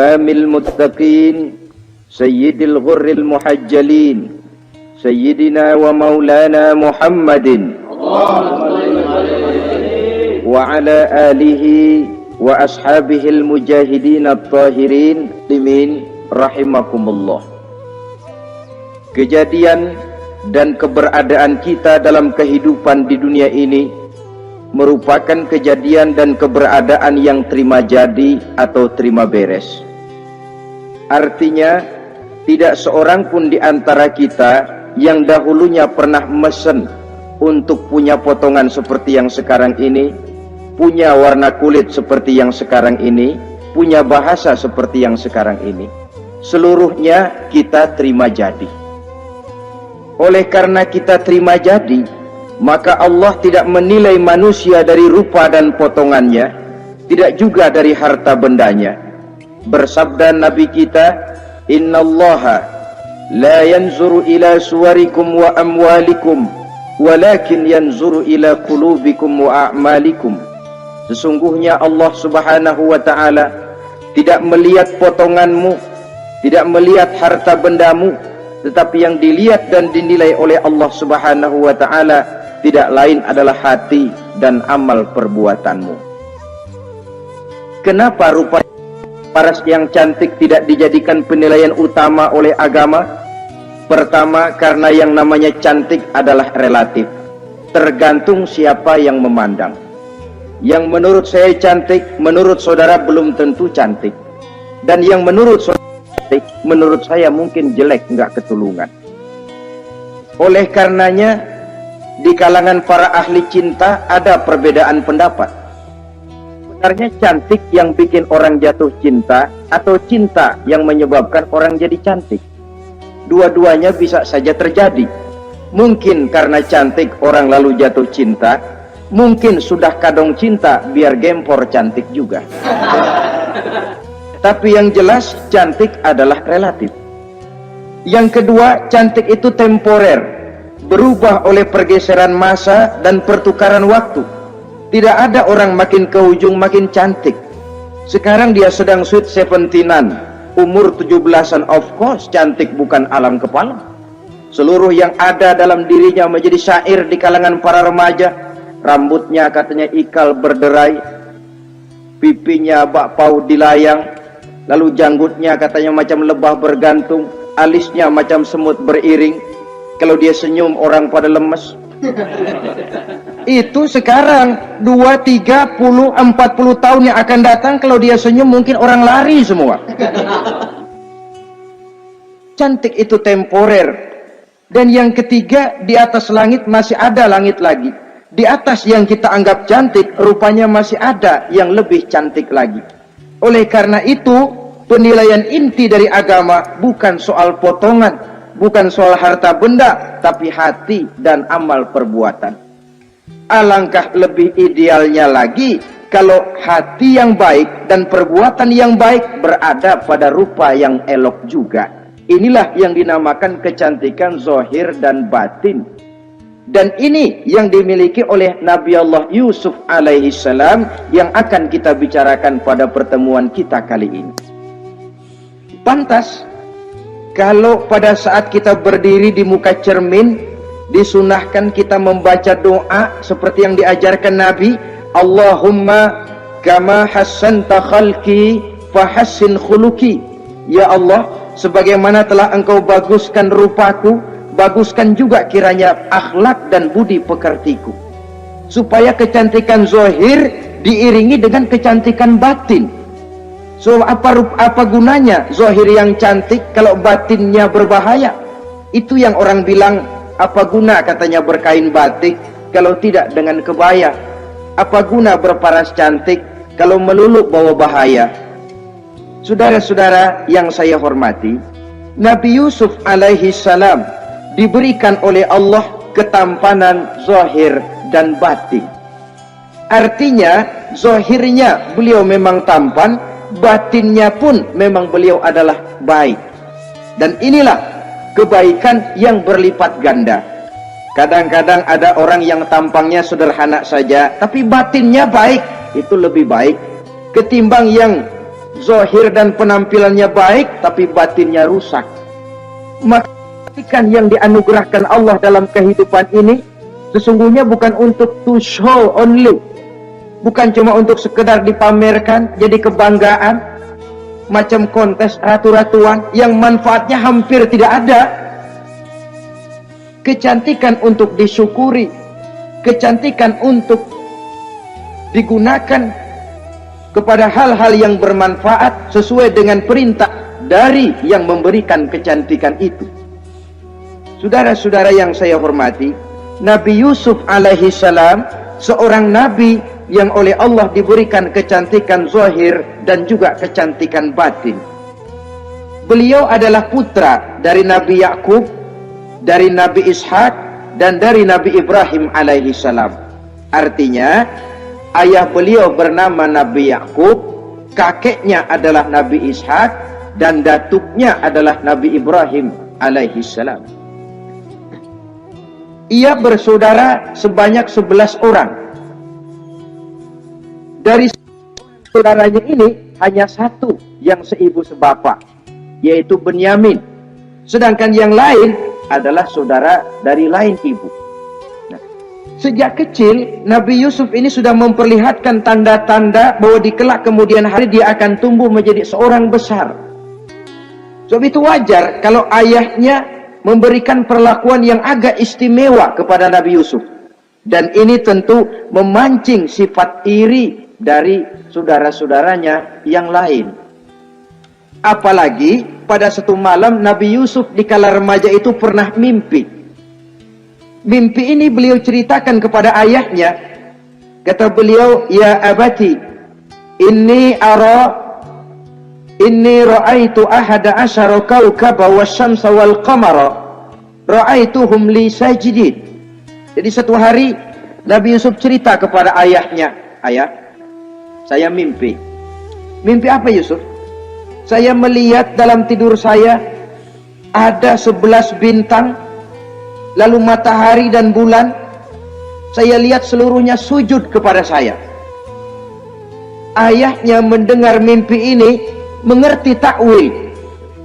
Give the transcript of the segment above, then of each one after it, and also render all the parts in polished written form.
المتقين سيد الغر المحجلين سيدنا ومولانا محمد وعلى آله وأصحابه المجاهدين الطاهرين rahimakumullah. Kejadian dan keberadaan kita dalam kehidupan di dunia ini merupakan kejadian dan keberadaan yang terima jadi atau terima beres. Artinya, tidak seorang pun di antara kita yang dahulunya pernah mesen untuk punya potongan seperti yang sekarang ini, punya warna kulit seperti yang sekarang ini, punya bahasa seperti yang sekarang ini. Seluruhnya kita terima jadi. Oleh karena kita terima jadi, maka Allah tidak menilai manusia dari rupa dan potongannya, tidak juga dari harta bendanya. Bersabda Nabi kita, "Innallaha la yanzuru ila suwarikum wa amwalikum, walakin yanzuru ila qulubikum wa a'malikum." Sesungguhnya Allah Subhanahu wa ta'ala tidak melihat potonganmu, tidak melihat harta bendamu, tetapi yang dilihat dan dinilai oleh Allah Subhanahu wa ta'ala tidak lain adalah hati dan amal perbuatanmu. Kenapa rupa paras yang cantik tidak dijadikan penilaian utama oleh agama? Pertama, karena yang namanya cantik adalah relatif, tergantung siapa yang memandang. Yang menurut saya cantik, menurut saudara belum tentu cantik. Dan yang menurut saudara cantik, menurut saya mungkin jelek, nggak ketulungan. Oleh karenanya, di kalangan para ahli cinta ada perbedaan pendapat. Sebenarnya cantik yang bikin orang jatuh cinta, atau cinta yang menyebabkan orang jadi cantik. Dua-duanya bisa saja terjadi. Mungkin karena cantik orang lalu jatuh cinta, mungkin sudah kadong cinta biar gempor cantik juga. Tapi yang jelas cantik adalah relatif. Yang kedua, cantik itu temporer, berubah oleh pergeseran masa dan pertukaran waktu. Tidak ada orang makin ke ujung makin cantik. Sekarang dia sedang sweet 17-an, umur 17-an, of course cantik bukan alam kepala. Seluruh yang ada dalam dirinya menjadi syair di kalangan para remaja. Rambutnya katanya ikal berderai, pipinya bakpao dilayang, lalu janggutnya katanya macam lebah bergantung, alisnya macam semut beriring. Kalau dia senyum orang pada lemes. Itu sekarang 2, 30, 40 tahun yang akan datang, kalau dia senyum mungkin orang lari semua. Cantik itu temporer. Dan yang ketiga, di atas langit masih ada langit lagi. Di atas yang kita anggap cantik, rupanya masih ada yang lebih cantik lagi. Oleh karena itu, penilaian inti dari agama bukan soal potongan, bukan soal harta benda, tapi hati dan amal perbuatan. Alangkah lebih idealnya lagi kalau hati yang baik dan perbuatan yang baik berada pada rupa yang elok juga. Inilah yang dinamakan kecantikan zahir dan batin. Dan ini yang dimiliki oleh Nabi Allah Yusuf alaihi salam yang akan kita bicarakan pada pertemuan kita kali ini. Pantas kalau pada saat kita berdiri di muka cermin, disunahkan kita membaca doa seperti yang diajarkan Nabi, Allahumma kama hassanta khalqi fahassin khuluqi. Ya Allah, sebagaimana telah engkau baguskan rupaku, baguskan juga kiranya akhlak dan budi pekertiku. Supaya kecantikan zahir diiringi dengan kecantikan batin. So apa gunanya zahir yang cantik kalau batinnya berbahaya? Itu yang orang bilang, apa guna katanya berkain batik kalau tidak dengan kebaya? Apa guna berparas cantik kalau melulu bawa bahaya? Saudara-saudara yang saya hormati, Nabi Yusuf alaihi salam diberikan oleh Allah ketampanan zahir dan batin. Artinya zahirnya beliau memang tampan, batinnya pun memang beliau adalah baik. Dan inilah kebaikan yang berlipat ganda. Kadang-kadang ada orang yang tampangnya sederhana saja, tapi batinnya baik. Itu lebih baik ketimbang yang zahir dan penampilannya baik, tapi batinnya rusak. Maka kebaikan yang dianugerahkan Allah dalam kehidupan ini sesungguhnya bukan untuk to show only, bukan cuma untuk sekedar dipamerkan, jadi kebanggaan, macam kontes ratu-ratuan yang manfaatnya hampir tidak ada. Kecantikan untuk disyukuri, kecantikan untuk digunakan kepada hal-hal yang bermanfaat sesuai dengan perintah dari yang memberikan kecantikan itu. Saudara-saudara yang saya hormati, Nabi Yusuf alaihi salam seorang nabi yang oleh Allah diberikan kecantikan zahir dan juga kecantikan batin. Beliau adalah putra dari Nabi Yakub, dari Nabi Ishak, dan dari Nabi Ibrahim alaihi salam. Artinya, ayah beliau bernama Nabi Yakub, kakeknya adalah Nabi Ishak, dan datuknya adalah Nabi Ibrahim alaihi salam. Ia bersaudara sebanyak 11 orang. Dari saudaranya ini hanya satu yang seibu sebapak, yaitu Benyamin. Sedangkan yang lain adalah saudara dari lain ibu. Nah, sejak kecil Nabi Yusuf ini sudah memperlihatkan tanda-tanda bahwa di kelak kemudian hari dia akan tumbuh menjadi seorang besar. Sebab itu wajar kalau ayahnya memberikan perlakuan yang agak istimewa kepada Nabi Yusuf. Dan ini tentu memancing sifat iri dari saudara-saudaranya yang lain. Apalagi pada satu malam Nabi Yusuf di kala remaja itu pernah mimpi. Mimpi ini beliau ceritakan kepada ayahnya. Kata beliau, "Ya abati, inni ra'aitu ahada asyara kawkaba wasyamsa wal qamara ra'aituhum li sajidin." Jadi satu hari Nabi Yusuf cerita kepada ayahnya, "Ayah, saya mimpi." "Mimpi apa Yusuf?" "Saya melihat dalam tidur saya ada 11 bintang, lalu matahari dan bulan. Saya lihat seluruhnya sujud kepada saya." Ayahnya mendengar mimpi ini, mengerti takwil,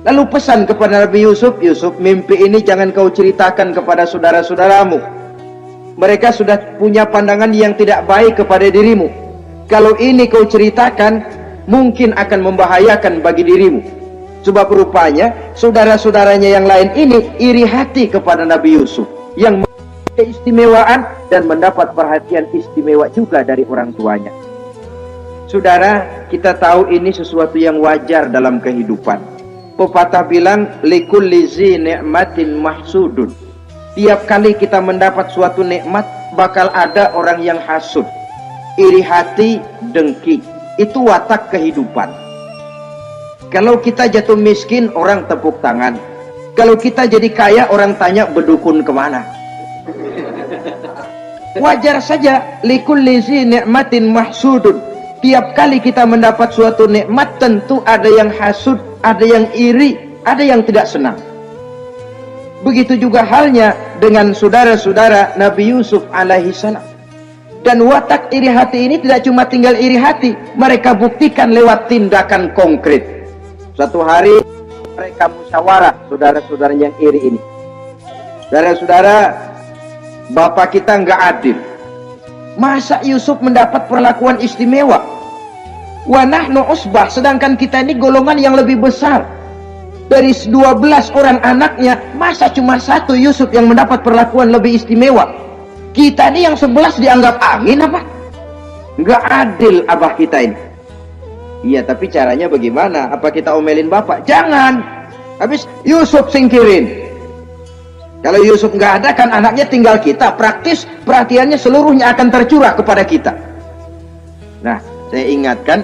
lalu pesan kepada Nabi Yusuf, "Yusuf, mimpi ini jangan kau ceritakan kepada saudara-saudaramu. Mereka sudah punya pandangan yang tidak baik kepada dirimu. Kalau ini kau ceritakan, mungkin akan membahayakan bagi dirimu." Sebab rupanya saudara-saudaranya yang lain ini iri hati kepada Nabi Yusuf yang memiliki keistimewaan dan mendapat perhatian istimewa juga dari orang tuanya. Saudara, kita tahu ini sesuatu yang wajar dalam kehidupan. Pepatah bilang, likulli zi ni'matin mahsudun. Tiap kali kita mendapat suatu nikmat, bakal ada orang yang hasud, iri hati, dengki. Itu watak kehidupan. Kalau kita jatuh miskin, orang tepuk tangan. Kalau kita jadi kaya, orang tanya berdukun kemana. Wajar saja, likulli zi ni'matin mahsudun. Tiap kali kita mendapat suatu nikmat, tentu ada yang hasud, ada yang iri, ada yang tidak senang. Begitu juga halnya dengan saudara-saudara Nabi Yusuf alaihi salam. Dan watak iri hati ini tidak cuma tinggal iri hati, mereka buktikan lewat tindakan konkret. Suatu hari mereka musyawarah, saudara-saudara yang iri ini. Saudara-saudara, bapak kita nggak adil. Masa Yusuf mendapat perlakuan istimewa? Wa nahnu usbah, sedangkan kita ini golongan yang lebih besar. Dari 12 orang anaknya, masa cuma satu Yusuf yang mendapat perlakuan lebih istimewa? Kita ini yang 11 dianggap angin apa? Nggak adil abah kita ini. Iya, tapi caranya bagaimana? Apa kita omelin bapak? Jangan. Habis Yusuf singkirin. Kalau Yusuf nggak ada, kan anaknya tinggal kita. Praktis perhatiannya seluruhnya akan tercurah kepada kita. Nah, saya ingatkan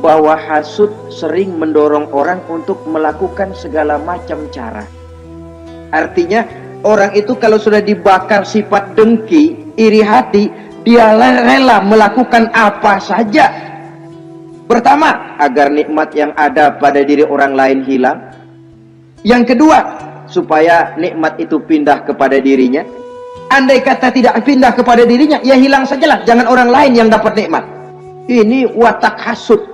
bahwa hasud sering mendorong orang untuk melakukan segala macam cara. Artinya orang itu kalau sudah dibakar sifat dengki, iri hati, dia rela melakukan apa saja. Pertama, agar nikmat yang ada pada diri orang lain hilang. Yang kedua, supaya nikmat itu pindah kepada dirinya. Andai kata tidak pindah kepada dirinya, ya hilang sajalah, jangan orang lain yang dapat nikmat. Ini watak hasud.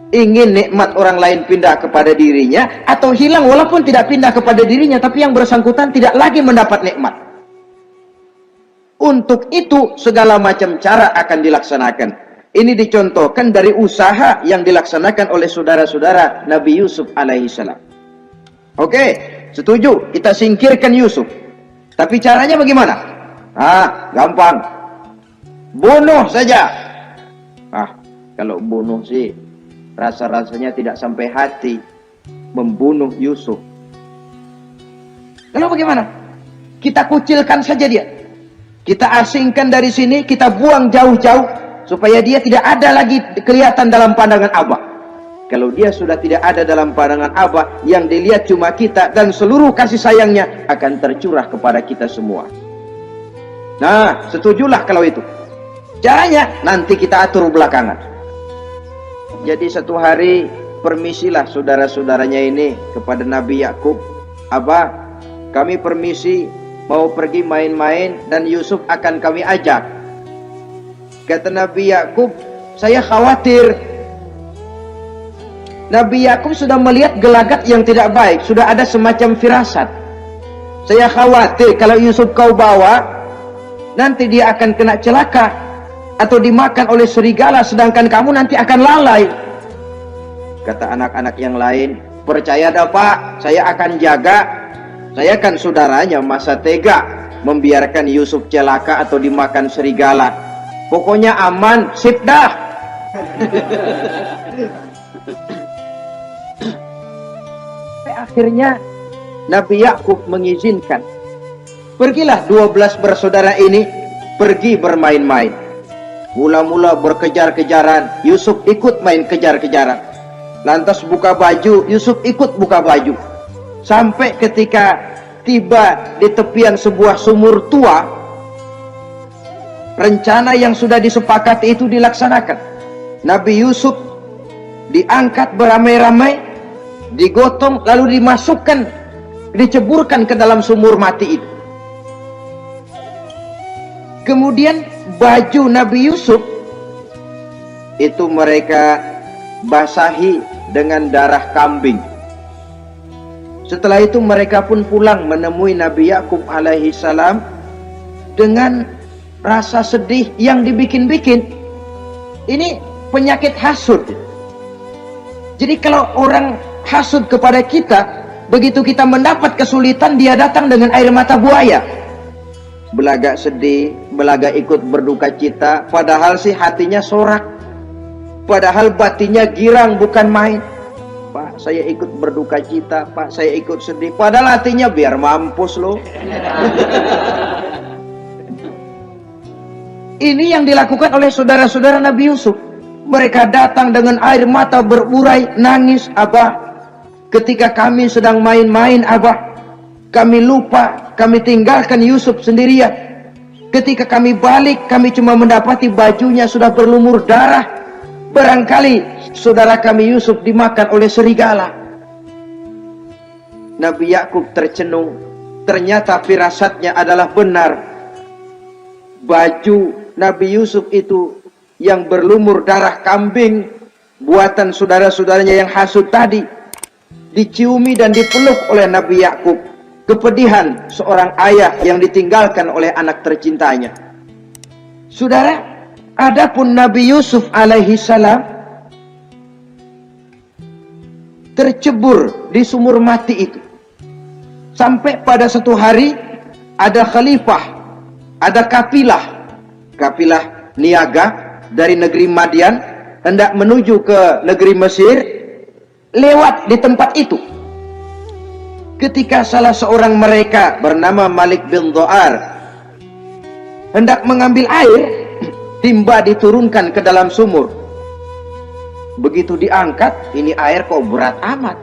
ingin nikmat orang lain pindah kepada dirinya, atau hilang walaupun tidak pindah kepada dirinya, tapi yang bersangkutan tidak lagi mendapat nikmat. Untuk itu segala macam cara akan dilaksanakan. Ini dicontohkan dari usaha yang dilaksanakan oleh saudara-saudara Nabi Yusuf alaihissalam. Oke, setuju, kita singkirkan Yusuf. Tapi caranya bagaimana? Gampang. Bunuh saja. Kalau bunuh sih rasa-rasanya tidak sampai hati membunuh Yusuf. Lalu bagaimana? Kita kucilkan saja dia. Kita asingkan dari sini, kita buang jauh-jauh supaya dia tidak ada lagi kelihatan dalam pandangan Abah. Kalau dia sudah tidak ada dalam pandangan Abah, yang dilihat cuma kita, dan seluruh kasih sayangnya akan tercurah kepada kita semua. Nah, setujulah kalau itu. Caranya nanti kita atur belakangan. Jadi satu hari permisilah saudara-saudaranya ini kepada Nabi Yakub. Abah, kami permisi mau pergi main-main dan Yusuf akan kami ajak. Kata Nabi Yakub, saya khawatir. Nabi Yakub sudah melihat gelagat yang tidak baik, sudah ada semacam firasat. Saya khawatir kalau Yusuf kau bawa, nanti dia akan kena celaka atau dimakan oleh serigala, sedangkan kamu nanti akan lalai. Kata anak-anak yang lain, percaya dah Pak, saya akan jaga. Saya kan saudaranya, masa tega membiarkan Yusuf celaka atau dimakan serigala. Pokoknya aman, sip dah. Akhirnya Nabi Yakub mengizinkan. Pergilah 12 bersaudara ini pergi bermain-main. Mula-mula berkejar-kejaran, Yusuf ikut main kejar-kejaran. Lantas buka baju, Yusuf ikut buka baju. Sampai ketika tiba di tepian sebuah sumur tua, rencana yang sudah disepakati itu dilaksanakan. Nabi Yusuf diangkat beramai-ramai, digotong, lalu dimasukkan, diceburkan ke dalam sumur mati itu. Kemudian baju Nabi Yusuf itu mereka basahi dengan darah kambing. Setelah itu mereka pun pulang menemui Nabi Yakub alaihi salam dengan rasa sedih yang dibikin-bikin. Ini penyakit hasud. Jadi kalau orang hasud kepada kita, begitu kita mendapat kesulitan, dia datang dengan air mata buaya. Belaga sedih, belaga ikut berduka cita, padahal sih hatinya sorak, padahal batinnya girang bukan main. Pak, saya ikut berduka cita, Pak, saya ikut sedih, padahal hatinya biar mampus loh. Ini yang dilakukan oleh saudara-saudara Nabi Yusuf. Mereka datang dengan air mata berurai, nangis, Abah, ketika kami sedang main-main, Abah, kami lupa, kami tinggalkan Yusuf sendirian. Ketika kami balik, kami cuma mendapati bajunya sudah berlumur darah. Barangkali saudara kami Yusuf dimakan oleh serigala. Nabi Yakub tercenung. Ternyata firasatnya adalah benar. Baju Nabi Yusuf itu yang berlumur darah kambing, buatan saudara-saudaranya yang hasud tadi, diciumi dan dipeluk oleh Nabi Yakub. Kepedihan seorang ayah yang ditinggalkan oleh anak tercintanya. Saudara, adapun Nabi Yusuf alaihi salam tercebur di sumur mati itu. Sampai pada satu hari ada khalifah, ada kapilah niaga dari negeri Madian hendak menuju ke negeri Mesir, lewat di tempat itu. Ketika salah seorang mereka bernama Malik bin Dho'ar hendak mengambil air, timba diturunkan ke dalam sumur. Begitu diangkat, ini air kok berat amat.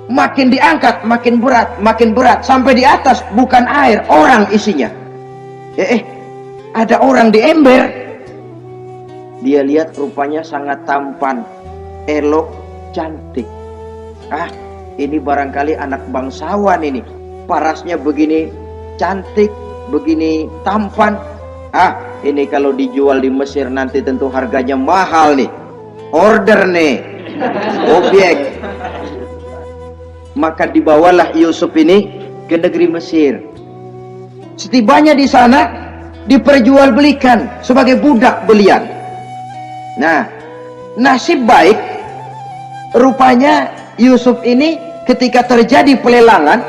Makin diangkat, makin berat, sampai di atas bukan air, orang isinya. Ada orang di ember. Dia lihat rupanya sangat tampan, elok, cantik. Ini barangkali anak bangsawan ini. Parasnya begini cantik, begini tampan. Ini kalau dijual di Mesir nanti tentu harganya mahal nih. order nih, objek. Maka dibawalah Yusuf ini ke negeri Mesir. Setibanya di sana diperjualbelikan sebagai budak belian. Nah, nasib baik rupanya Yusuf ini ketika terjadi pelelangan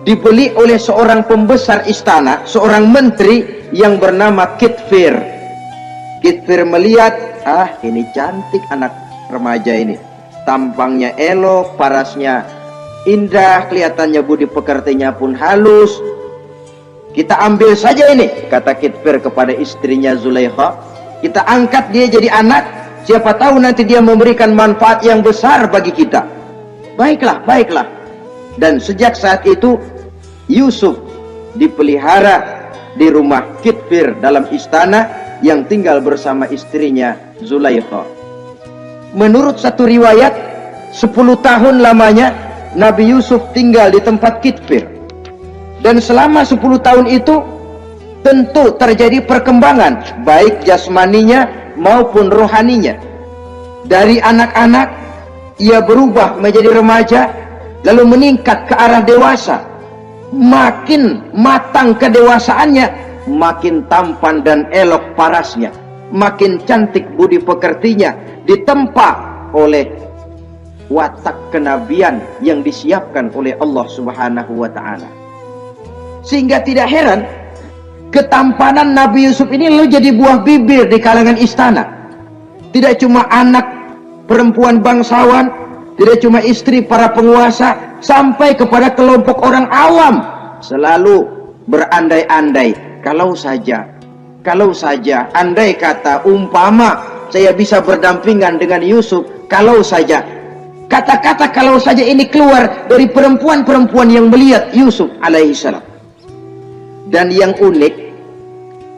dibeli oleh seorang pembesar istana, seorang menteri yang bernama Kitfir. Kitfir melihat, ini cantik anak remaja ini, tampangnya elok, parasnya indah, kelihatannya budi pekertinya pun halus. Kita ambil saja ini, kata Kitfir kepada istrinya Zulaikha. Kita angkat dia jadi anak, siapa tahu nanti dia memberikan manfaat yang besar bagi kita. Baiklah, baiklah. Dan sejak saat itu Yusuf dipelihara di rumah Kitfir dalam istana yang tinggal bersama istrinya Zulaikha. Menurut satu riwayat, 10 tahun lamanya Nabi Yusuf tinggal di tempat Kitfir. Dan selama 10 tahun itu tentu terjadi perkembangan baik jasmaninya maupun rohaninya. Dari anak-anak ia berubah menjadi remaja, lalu meningkat ke arah dewasa. Makin matang kedewasaannya, makin tampan dan elok parasnya, makin cantik budi pekertinya, ditempa oleh watak kenabian yang disiapkan oleh Allah Subhanahu wa ta'ala. Sehingga tidak heran ketampanan Nabi Yusuf ini lalu jadi buah bibir di kalangan istana. Tidak cuma anak perempuan bangsawan, tidak cuma istri para penguasa, sampai kepada kelompok orang awam selalu berandai-andai, kalau saja, andai kata, umpama saya bisa berdampingan dengan Yusuf, kalau saja. Kata-kata kalau saja ini keluar dari perempuan-perempuan yang melihat Yusuf alaihissalam. Dan yang unik,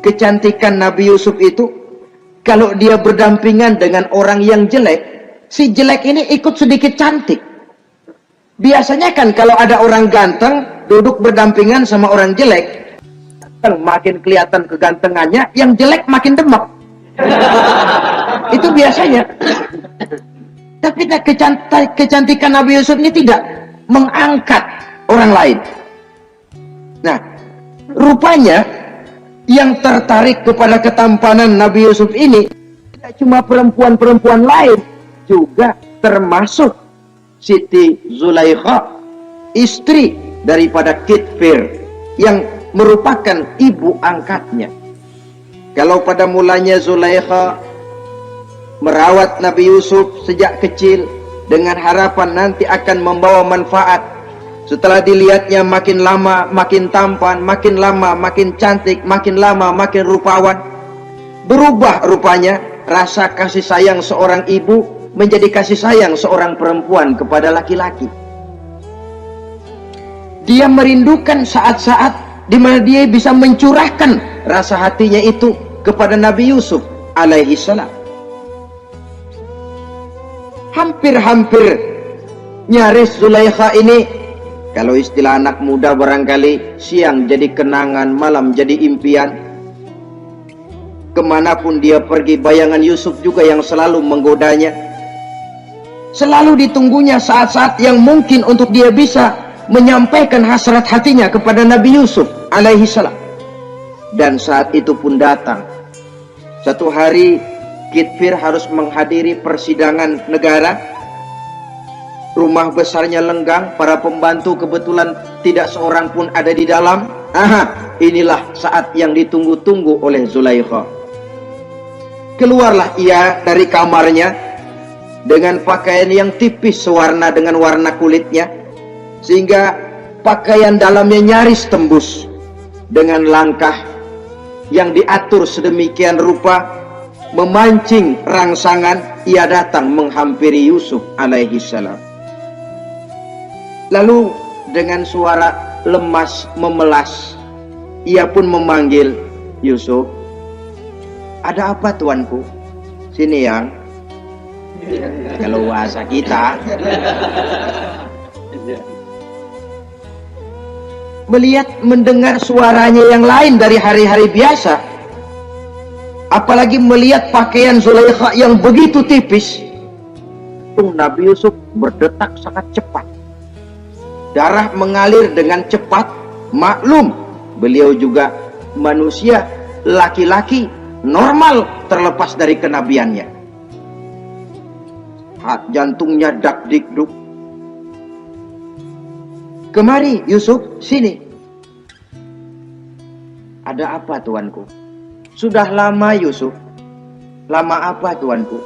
kecantikan Nabi Yusuf itu, kalau dia berdampingan dengan orang yang jelek, si jelek ini ikut sedikit cantik. Biasanya kan kalau ada orang ganteng duduk berdampingan sama orang jelek, makin kelihatan kegantengannya, yang jelek makin demek. Itu biasanya. Tapi kecantikan Nabi Yusuf ini tidak mengangkat orang lain. Nah, rupanya yang tertarik kepada ketampanan Nabi Yusuf ini tidak cuma perempuan-perempuan lain, juga termasuk Siti Zulaikha, istri daripada Kitfir, yang merupakan ibu angkatnya. Kalau pada mulanya Zulaikha merawat Nabi Yusuf sejak kecil dengan harapan nanti akan membawa manfaat, setelah dilihatnya makin lama makin tampan, makin lama makin cantik, makin lama makin rupawan, berubah rupanya rasa kasih sayang seorang ibu menjadi kasih sayang seorang perempuan kepada laki-laki. Dia merindukan saat-saat di mana dia bisa mencurahkan rasa hatinya itu kepada Nabi Yusuf alaihi salam. Hampir-hampir nyaris Zulaikha ini, kalau istilah anak muda barangkali, siang jadi kenangan, malam jadi impian. Kemanapun dia pergi, bayangan Yusuf juga yang selalu menggodanya. Selalu ditunggunya saat-saat yang mungkin untuk dia bisa menyampaikan hasrat hatinya kepada Nabi Yusuf alaihi salam. Dan saat itu pun datang. Satu hari Kitfir harus menghadiri persidangan negara. Rumah besarnya lenggang, para pembantu kebetulan tidak seorang pun ada di dalam. Inilah saat yang ditunggu-tunggu oleh Zulaikha. Keluarlah ia dari kamarnya dengan pakaian yang tipis sewarna dengan warna kulitnya, sehingga pakaian dalamnya nyaris tembus. Dengan langkah yang diatur sedemikian rupa, memancing rangsangan, ia datang menghampiri Yusuf alaihi salam. Lalu dengan suara lemas memelas, ia pun memanggil Yusuf. Ada apa tuanku? Sini yang. Kalau bahasa kita. Melihat mendengar suaranya yang lain dari hari-hari biasa, apalagi melihat pakaian Zulaikha yang begitu tipis, jantung Nabi Yusuf berdetak sangat cepat. Darah mengalir dengan cepat. Maklum, beliau juga manusia, laki-laki, normal terlepas dari kenabiannya. Jantungnya dak-dik-duk. Kemari Yusuf, sini. Ada apa tuanku? Sudah lama Yusuf. Lama apa tuanku?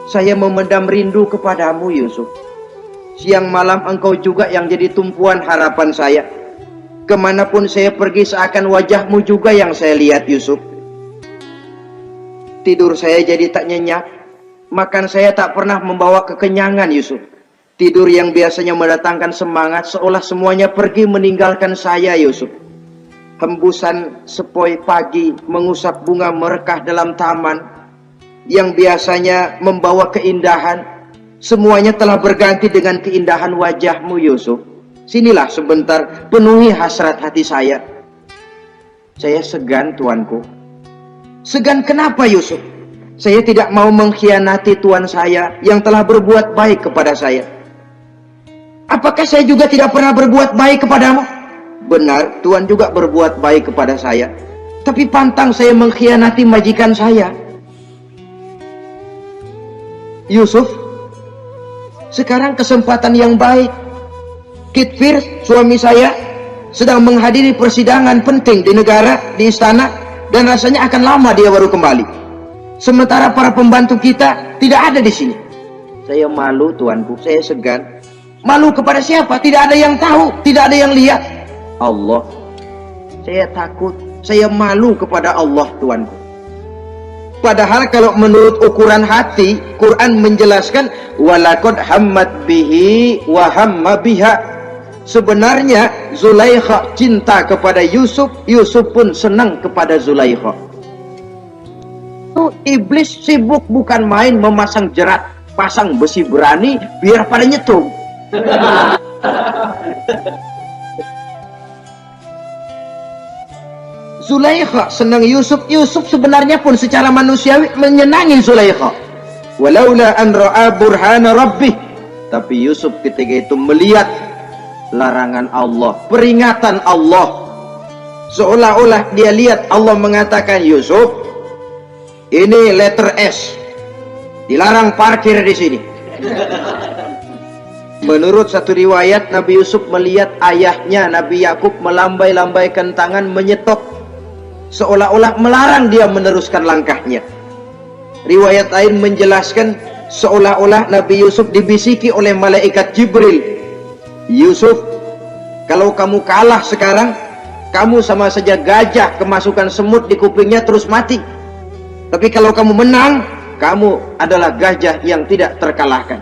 Saya memendam rindu kepadamu Yusuf. Siang malam engkau juga yang jadi tumpuan harapan saya. Kemanapun saya pergi seakan wajahmu juga yang saya lihat Yusuf. Tidur saya jadi tak nyenyak. Makan saya tak pernah membawa kekenyangan Yusuf. Tidur yang biasanya mendatangkan semangat seolah semuanya pergi meninggalkan saya Yusuf. Hembusan sepoi pagi mengusap bunga merekah dalam taman yang biasanya membawa keindahan, semuanya telah berganti dengan keindahan wajahmu Yusuf. Sinilah sebentar, penuhi hasrat hati saya. Saya segan tuanku. Segan kenapa Yusuf? Saya tidak mau mengkhianati tuan saya yang telah berbuat baik kepada saya. Apakah saya juga tidak pernah berbuat baik kepadamu? Benar, Tuhan juga berbuat baik kepada saya. Tapi pantang saya mengkhianati majikan saya. Yusuf, sekarang kesempatan yang baik. Kitfir, suami saya, sedang menghadiri persidangan penting di negara, di istana, dan rasanya akan lama dia baru kembali. Sementara para pembantu kita tidak ada di sini. Saya malu tuanku, saya segan. Malu kepada siapa? Tidak ada yang tahu, tidak ada yang lihat. Allah. Saya takut, saya malu kepada Allah tuanku. Padahal kalau menurut ukuran hati, Quran menjelaskan walaqad hammat bihi wa hamma biha. Sebenarnya Zulaikha cinta kepada Yusuf, Yusuf pun senang kepada Zulaikha. Itu iblis sibuk bukan main memasang jerat, pasang besi berani biar pada nyetrum. Zulaikha senang Yusuf, Yusuf sebenarnya pun secara manusiawi menyenangi Zulaikha. Walaula an ra'a burhana rabbih. Tapi Yusuf ketika itu melihat larangan Allah, peringatan Allah. Seolah-olah dia lihat Allah mengatakan, Yusuf, ini letter S. Dilarang parkir di sini. Menurut satu riwayat, Nabi Yusuf melihat ayahnya Nabi Yakub melambai-lambaikan tangan menyetop, seolah-olah melarang dia meneruskan langkahnya. Riwayat lain menjelaskan seolah-olah Nabi Yusuf dibisiki oleh malaikat Jibril, Yusuf, kalau kamu kalah sekarang, kamu sama saja gajah kemasukan semut di kupingnya terus mati. Tapi kalau kamu menang, kamu adalah gajah yang tidak terkalahkan.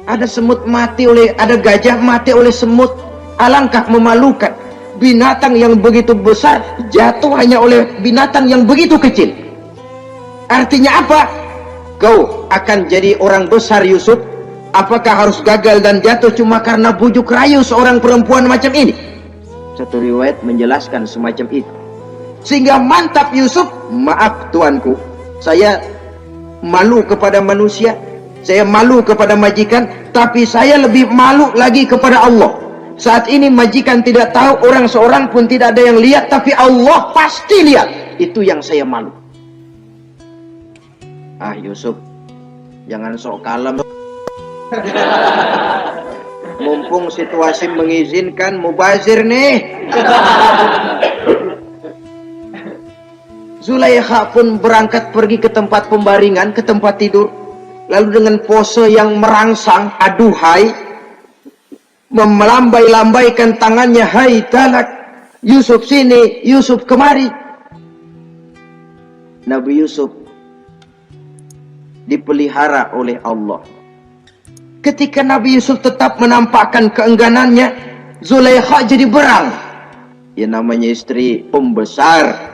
Ada semut mati oleh, ada gajah mati oleh semut. Alangkah memalukan. Binatang yang begitu besar jatuh hanya oleh binatang yang begitu kecil. Artinya apa? Kau akan jadi orang besar Yusuf. Apakah harus gagal dan jatuh cuma karena bujuk rayu seorang perempuan macam ini? Satu riwayat menjelaskan semacam itu. Sehingga mantap Yusuf, maaf tuanku, saya malu kepada manusia, saya malu kepada majikan, tapi saya lebih malu lagi kepada Allah. Saat ini majikan tidak tahu, orang seorang pun tidak ada yang lihat, tapi Allah pasti lihat. Itu yang saya malu. Ah Yusuf, jangan sok kalem. Mumpung situasi mengizinkan, mubazir nih. Zulaikha pun berangkat pergi ke tempat pembaringan, ke tempat tidur. Lalu dengan pose yang merangsang, aduhai, melambai-lambaikan tangannya, hai talak, Yusuf sini, Yusuf kemari. Nabi Yusuf dipelihara oleh Allah. Ketika Nabi Yusuf tetap menampakkan keengganannya, Zulaikha jadi berang. Ya namanya istri pembesar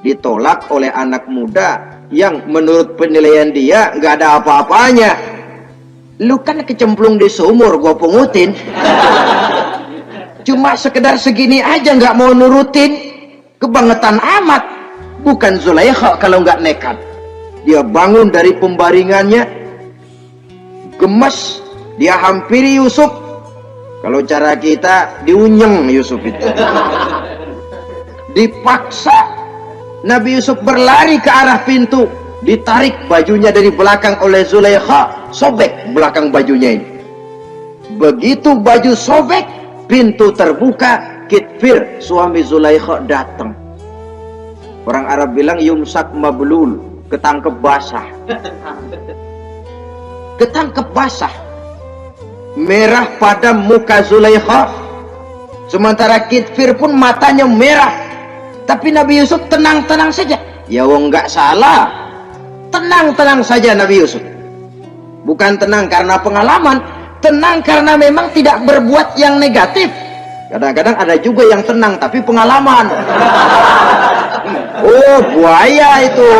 ditolak oleh anak muda yang menurut penilaian dia nggak ada apa-apanya. Lu kan kecemplung di sumur, gua pungutin. Cuma sekedar segini aja nggak mau nurutin, kebangetan amat. Bukan Zulaikha kalau nggak nekat. Dia bangun dari pembaringannya, gemes, dia hampiri Yusuf. Kalau cara kita diunyeng Yusuf itu. Dipaksa Nabi Yusuf berlari ke arah pintu, ditarik bajunya dari belakang oleh Zulaikha, sobek belakang bajunya ini. Begitu baju sobek, pintu terbuka, Kitfir suami Zulaikha datang. Orang Arab bilang yumsak mablul, ketangkep basah. Ketangkep basah. Merah pada muka Zulaikha, sementara Kitfir pun matanya merah. Tapi Nabi Yusuf tenang-tenang saja. Ya wong nggak salah, tenang-tenang saja Nabi Yusuf. Bukan tenang karena pengalaman, tenang karena memang tidak berbuat yang negatif. Kadang-kadang ada juga yang tenang tapi pengalaman. Oh, buaya itu.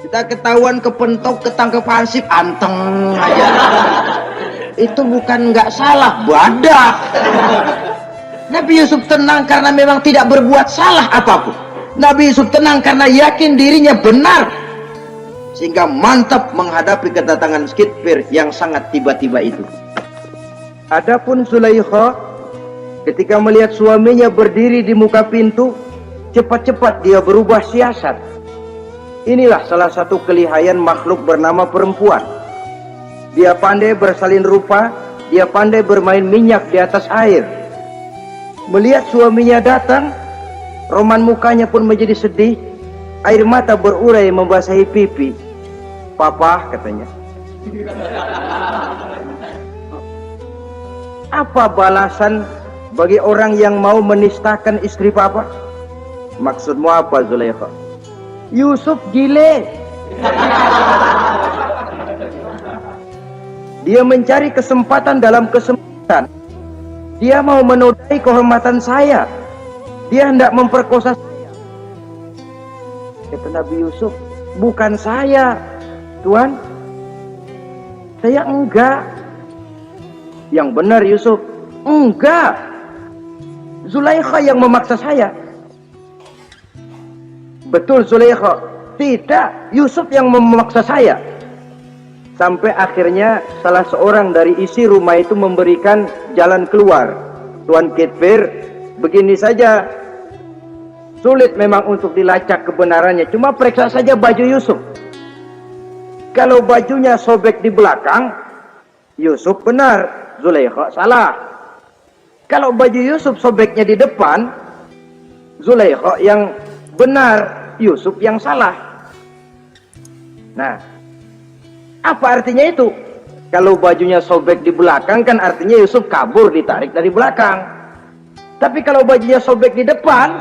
Kita ketahuan kepentok, ketangkep hansip, anteng aja. Itu bukan nggak salah, badak. Nabi Yusuf tenang karena memang tidak berbuat salah apapun. Nabi Yusuf tenang karena yakin dirinya benar, sehingga mantap menghadapi kedatangan Kitfir yang sangat tiba-tiba itu. Adapun Zulaikha, ketika melihat suaminya berdiri di muka pintu, cepat-cepat dia berubah siasat. Inilah salah satu kelihayan makhluk bernama perempuan. Dia pandai bersalin rupa, dia pandai bermain minyak di atas air. Melihat suaminya datang, roman mukanya pun menjadi sedih, air mata berurai membasahi pipi. Papa, katanya. Apa balasan bagi orang yang mau menistakan istri papa? Maksudmu apa, Zulaikha? Yusuf gile. Dia mencari kesempatan dalam kesempatan. Dia mau menodai kehormatan saya. Dia hendak memperkosa saya. Kata Nabi Yusuf, bukan saya, Tuan. Saya enggak. Yang benar Yusuf, enggak. Zulaikha yang memaksa saya. Betul Zulaikha, tidak. Yusuf yang memaksa saya. Sampai akhirnya salah seorang dari isi rumah itu memberikan jalan keluar. Tuan Kitfir, begini saja. Sulit memang untuk dilacak kebenarannya. Cuma periksa saja baju Yusuf. Kalau bajunya sobek di belakang, Yusuf benar, Zulaikha salah. Kalau baju Yusuf sobeknya di depan, Zulaikha yang benar, Yusuf yang salah. Nah, apa artinya itu? Kalau bajunya sobek di belakang kan artinya Yusuf kabur, ditarik dari belakang. Tapi kalau bajunya sobek di depan,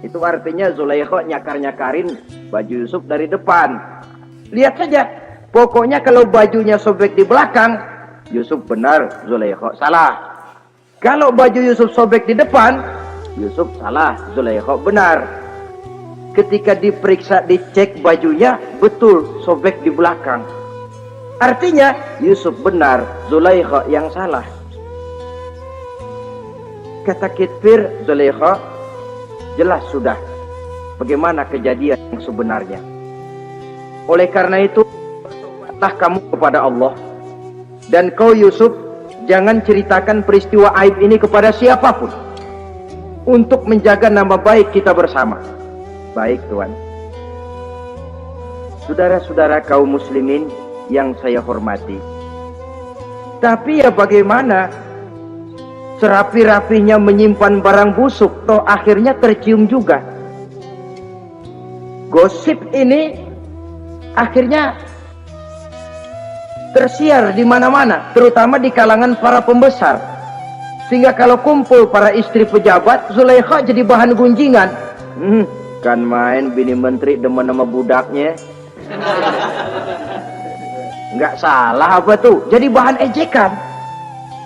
itu artinya Zulaikha nyakar-nyakarin baju Yusuf dari depan. Lihat saja, pokoknya kalau bajunya sobek di belakang, Yusuf benar, Zulaikha salah. Kalau baju Yusuf sobek di depan, Yusuf salah, Zulaikha benar. Ketika diperiksa, dicek bajunya, betul sobek di belakang. Artinya Yusuf benar, Zulaikha yang salah. Kata Kitfir, Zulaikha, jelas sudah bagaimana kejadian yang sebenarnya. Oleh karena itu, bertobatlah kamu kepada Allah. Dan kau Yusuf, jangan ceritakan peristiwa aib ini kepada siapapun, untuk menjaga nama baik kita bersama. Baik Tuan. Saudara-saudara kaum muslimin yang saya hormati, tapi ya bagaimana, serapi-rapinya menyimpan barang busuk, toh akhirnya tercium juga. Gosip ini akhirnya tersiar di mana-mana, terutama di kalangan para pembesar, sehingga kalau kumpul para istri pejabat, Zulaikha jadi bahan gunjingan. Kan main bini menteri demen sama budaknya. Nggak salah apa tuh, jadi bahan ejekan.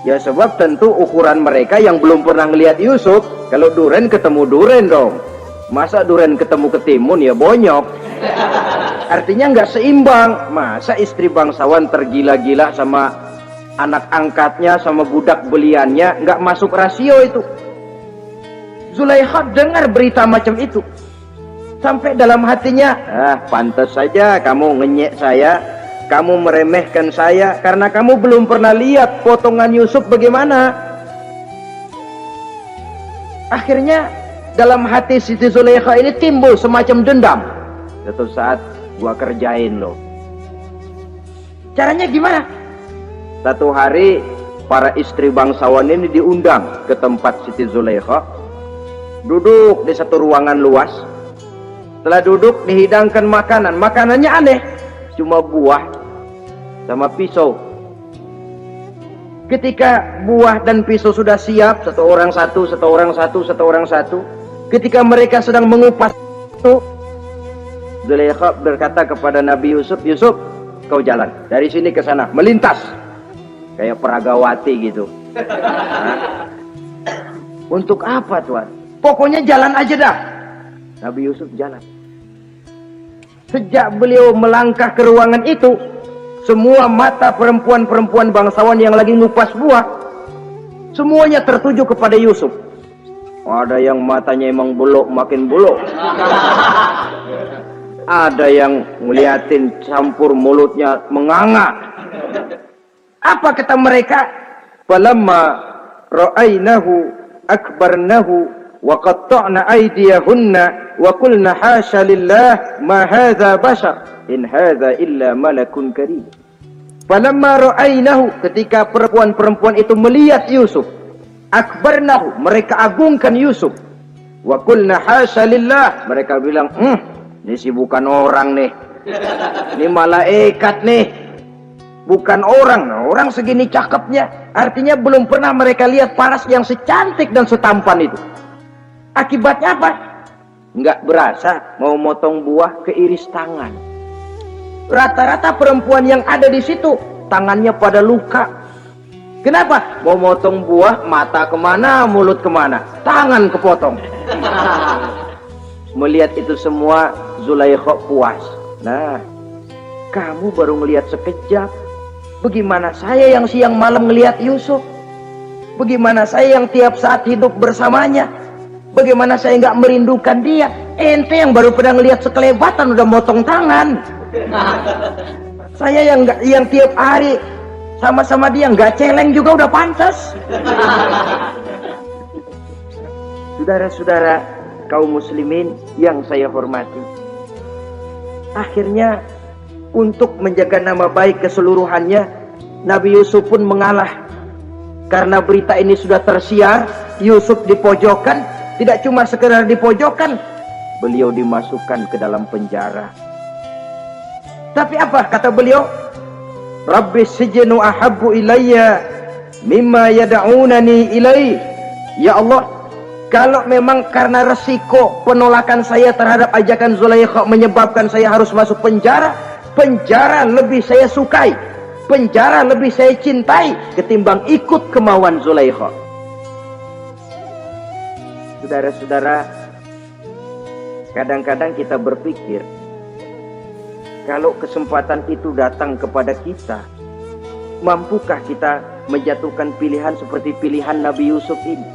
Ya sebab tentu ukuran mereka yang belum pernah ngelihat Yusuf, kalau duren ketemu duren dong. Masa duren ketemu ketimun ya bonyok. Artinya nggak seimbang. Masa istri bangsawan tergila-gila sama anak angkatnya, sama budak beliannya, nggak masuk rasio itu. Zulaikha dengar berita macam itu. Sampai dalam hatinya, pantas saja kamu ngenyek saya, kamu meremehkan saya, karena kamu belum pernah lihat potongan Yusuf bagaimana. Akhirnya dalam hati Siti Zulaikha ini timbul semacam dendam. Suatu saat gua kerjain lo. Caranya gimana? Satu hari para istri bangsawan ini diundang ke tempat Siti Zulaikha, duduk di satu ruangan luas. Setelah duduk dihidangkan makanan. Makanannya aneh, cuma buah sama pisau. Ketika buah dan pisau sudah siap, satu orang satu, ketika mereka sedang mengupas itu, Zulaikha berkata kepada Nabi Yusuf, Yusuf, kau jalan dari sini ke sana, melintas kayak peragawati gitu. Untuk apa Tuhan? Pokoknya jalan aja dah. Nabi Yusuf jalan. Sejak beliau melangkah ke ruangan itu, semua mata perempuan-perempuan bangsawan yang lagi ngupas buah, semuanya tertuju kepada Yusuf. Ada yang matanya emang buluk, makin buluk. Ada yang ngeliatin campur mulutnya menganga. Apa kata mereka? Falamma ra'ainahu akbarnahu wa qatta'na aydiyahunna wa qulna hasya lillah ma hadza bashar in hadza illa malakun karim. Falamma ra'ainahu, ketika perempuan-perempuan itu melihat Yusuf, akbarnahu, mereka agungkan Yusuf, wa qulna hasya lillah, mereka bilang, ini sih bukan orang nih, ini malaikat nih, bukan orang. Orang segini cakepnya, artinya belum pernah mereka lihat paras yang secantik dan setampan itu. Akibatnya apa? Nggak berasa mau motong buah keiris tangan. Rata-rata perempuan yang ada di situ tangannya pada luka. Kenapa? Mau motong buah, mata kemana, mulut kemana, tangan kepotong. Melihat itu semua, Zulaikha puas. Nah, kamu baru ngelihat sekejap. Bagaimana saya yang siang malam ngelihat Yusuf? Bagaimana saya yang tiap saat hidup bersamanya? Bagaimana saya nggak merindukan dia? Ente yang baru pernah ngelihat sekelebatan udah motong tangan. Saya yang tiap hari sama-sama dia nggak celeng juga udah pantas. Saudara-saudara kaum muslimin yang saya hormati, akhirnya untuk menjaga nama baik keseluruhannya, Nabi Yusuf pun mengalah. Karena berita ini sudah tersiar, Yusuf dipojokkan. Tidak cuma sekedar dipojokkan, beliau dimasukkan ke dalam penjara. Tapi apa kata beliau? Rabbi sijnu ahabbu ilayya mimma yad'unani ilai. Ya Allah, kalau memang karena resiko penolakan saya terhadap ajakan Zulaikha menyebabkan saya harus masuk penjara, penjara lebih saya sukai, penjara lebih saya cintai ketimbang ikut kemauan Zulaikha. Saudara-saudara, kadang-kadang kita berpikir, kalau kesempatan itu datang kepada kita, mampukah kita menjatuhkan pilihan seperti pilihan Nabi Yusuf ini?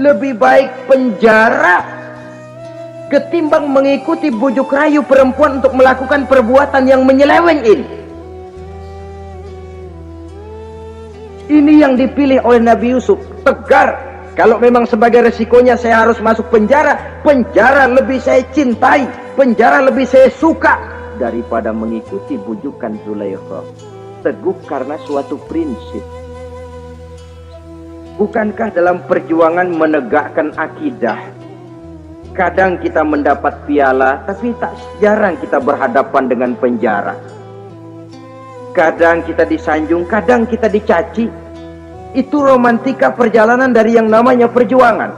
Lebih baik penjara ketimbang mengikuti bujuk rayu perempuan untuk melakukan perbuatan yang menyeleweng ini. Ini yang dipilih oleh Nabi Yusuf, tegar. Kalau memang sebagai resikonya saya harus masuk penjara, penjara lebih saya cintai, penjara lebih saya suka daripada mengikuti bujukan Zulaikha. Teguh karena suatu prinsip. Bukankah dalam perjuangan menegakkan akidah, kadang kita mendapat piala, tapi tak jarang kita berhadapan dengan penjara. Kadang kita disanjung, kadang kita dicaci. Itu romantika perjalanan dari yang namanya perjuangan.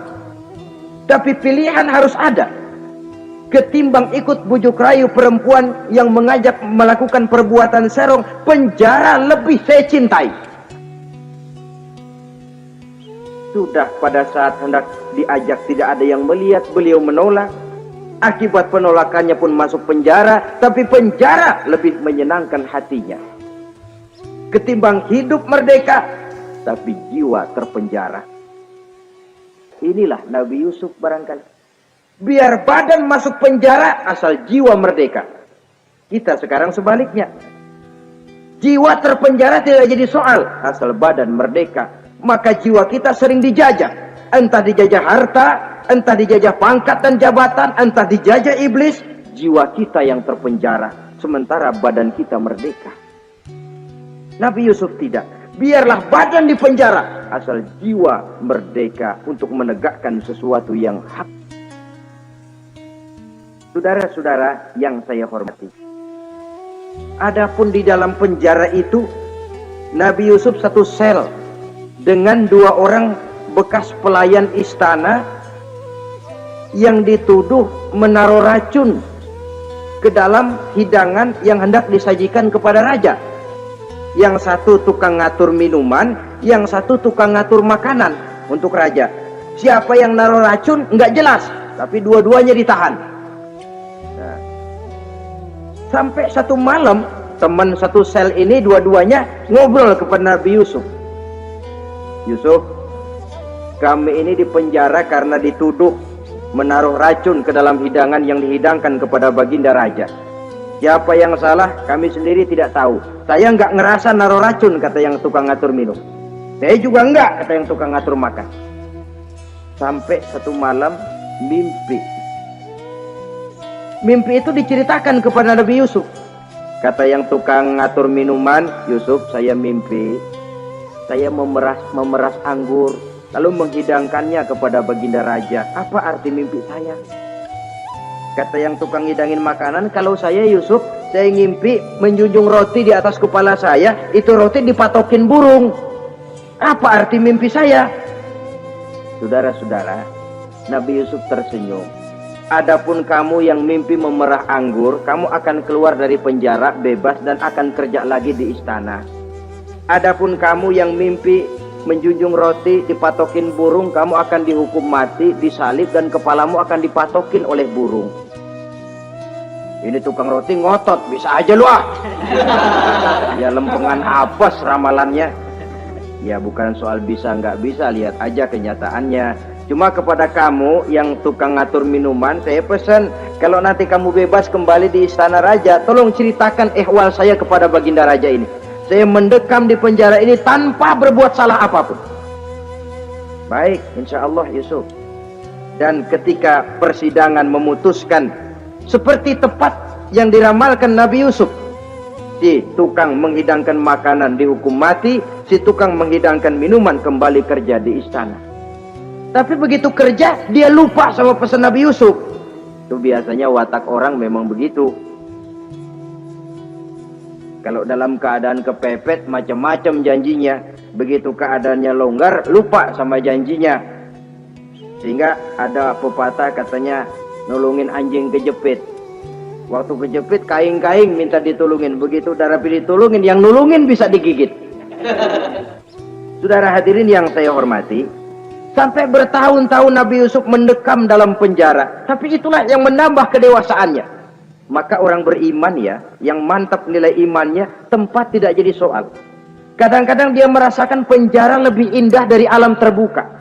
Tapi pilihan harus ada. Ketimbang ikut bujuk rayu perempuan yang mengajak melakukan perbuatan serong, penjara lebih saya cintai. Sudah pada saat hendak diajak tidak ada yang melihat, beliau menolak. Akibat penolakannya pun masuk penjara, tapi penjara lebih menyenangkan hatinya. Ketimbang hidup merdeka tapi jiwa terpenjara. Inilah Nabi Yusuf barangkali. Biar badan masuk penjara, asal jiwa merdeka. Kita sekarang sebaliknya. Jiwa terpenjara tidak jadi soal, asal badan merdeka. Maka jiwa kita sering dijajah. Entah dijajah harta, entah dijajah pangkat dan jabatan, entah dijajah iblis. Jiwa kita yang terpenjara, sementara badan kita merdeka. Nabi Yusuf tidak. Biarlah badan di penjara, asal jiwa merdeka untuk menegakkan sesuatu yang hak. Saudara-saudara yang saya hormati, adapun di dalam penjara itu, Nabi Yusuf satu sel dengan 2 orang bekas pelayan istana yang dituduh menaruh racun ke dalam hidangan yang hendak disajikan kepada raja. Yang satu tukang ngatur minuman, yang satu tukang ngatur makanan untuk raja. Siapa yang naruh racun nggak jelas, tapi dua-duanya ditahan. Nah, sampai satu malam teman satu sel ini dua-duanya ngobrol kepada Nabi Yusuf. Yusuf, kami ini dipenjara karena dituduh menaruh racun ke dalam hidangan yang dihidangkan kepada baginda raja. Siapa yang salah, kami sendiri tidak tahu. Saya nggak ngerasa naruh racun, kata yang tukang ngatur minum. Saya juga enggak, kata yang tukang ngatur makan. Sampai satu malam mimpi. Mimpi itu diceritakan kepada Nabi Yusuf. Kata yang tukang ngatur minuman, Yusuf, saya mimpi. Saya memeras anggur, lalu menghidangkannya kepada baginda raja. Apa arti mimpi saya? Kata yang tukang hidangin makanan, kalau saya Yusuf, saya ngimpi menjunjung roti di atas kepala saya, itu roti dipatokin burung. Apa arti mimpi saya? Saudara-saudara, Nabi Yusuf tersenyum. Adapun kamu yang mimpi memerah anggur, kamu akan keluar dari penjara bebas dan akan kerja lagi di istana. Adapun kamu yang mimpi menjunjung roti dipatokin burung, kamu akan dihukum mati, disalib, dan kepalamu akan dipatokin oleh burung. Ini tukang roti ngotot, bisa aja lu ah. Ya lempengan apes ramalannya. Ya bukan soal bisa nggak bisa, lihat aja kenyataannya. Cuma kepada kamu yang tukang ngatur minuman, saya pesan, kalau nanti kamu bebas kembali di istana raja, tolong ceritakan ihwal saya kepada baginda raja ini. Saya mendekam di penjara ini tanpa berbuat salah apapun. Baik, insya Allah Yusuf. Dan ketika persidangan memutuskan seperti tepat yang diramalkan Nabi Yusuf, si tukang menghidangkan makanan dihukum mati, si tukang menghidangkan minuman kembali kerja di istana. Tapi begitu kerja, dia lupa sama pesan Nabi Yusuf. Itu biasanya watak orang memang begitu. Kalau dalam keadaan kepepet, macam-macam janjinya. Begitu keadaannya longgar, lupa sama janjinya. Sehingga ada pepatah katanya, nolongin anjing kejepit. Waktu kejepit, kaing-kaing minta ditulungin. Begitu udah rapi ditulungin, yang nulungin bisa digigit. Saudara hadirin yang saya hormati, sampai bertahun-tahun Nabi Yusuf mendekam dalam penjara. Tapi itulah yang menambah kedewasaannya. Maka orang beriman ya, yang mantap nilai imannya, tempat tidak jadi soal. Kadang-kadang dia merasakan penjara lebih indah dari alam terbuka.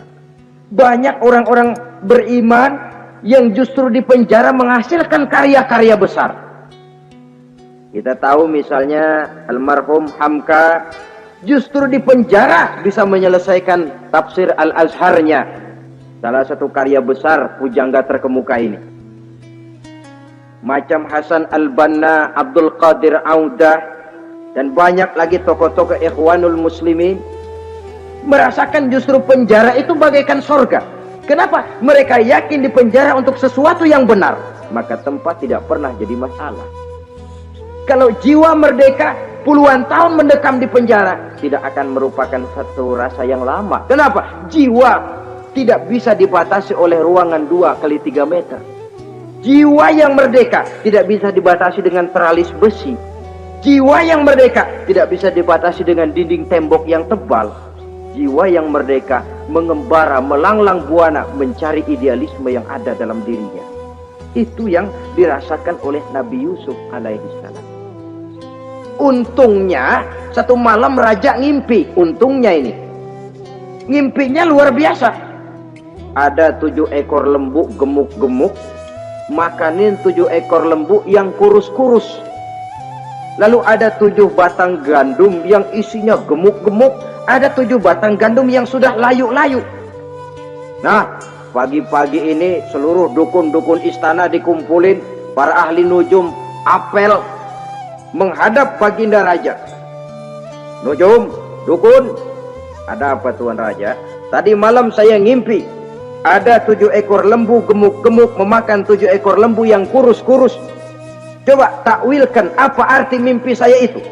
Banyak orang-orang beriman yang justru di penjara menghasilkan karya-karya besar. Kita tahu misalnya almarhum Hamka justru di penjara bisa menyelesaikan tafsir Al-Azharnya, salah satu karya besar pujangga terkemuka ini. Macam Hasan Al-Banna, Abdul Qadir Audah, dan banyak lagi tokoh-tokoh Ikhwanul Muslimin merasakan justru penjara itu bagaikan sorga. Kenapa? Mereka yakin di penjara untuk sesuatu yang benar, maka tempat tidak pernah jadi masalah. Kalau jiwa merdeka puluhan tahun mendekam di penjara, tidak akan merupakan satu rasa yang lama. Kenapa? Jiwa tidak bisa dibatasi oleh ruangan 2x3 meter. Jiwa yang merdeka tidak bisa dibatasi dengan teralis besi. Jiwa yang merdeka tidak bisa dibatasi dengan dinding tembok yang tebal. Jiwa yang merdeka mengembara, melanglang buana, mencari idealisme yang ada dalam dirinya. Itu yang dirasakan oleh Nabi Yusuf alaihissalam. Untungnya satu malam raja ngimpi. Untungnya ini ngimpinya luar biasa. ada 7 ekor lembu gemuk-gemuk makanin 7 ekor lembu yang kurus-kurus. Lalu ada 7 batang gandum yang isinya gemuk-gemuk, ada 7 batang gandum yang sudah layu-layu. Nah, pagi-pagi ini seluruh dukun-dukun istana dikumpulin, para ahli nujum apel menghadap Baginda Raja. Nujum, dukun, ada apa Tuan Raja? Tadi malam saya ngimpi ada 7 ekor lembu gemuk-gemuk memakan 7 ekor lembu yang kurus-kurus. Coba takwilkan apa arti mimpi saya itu.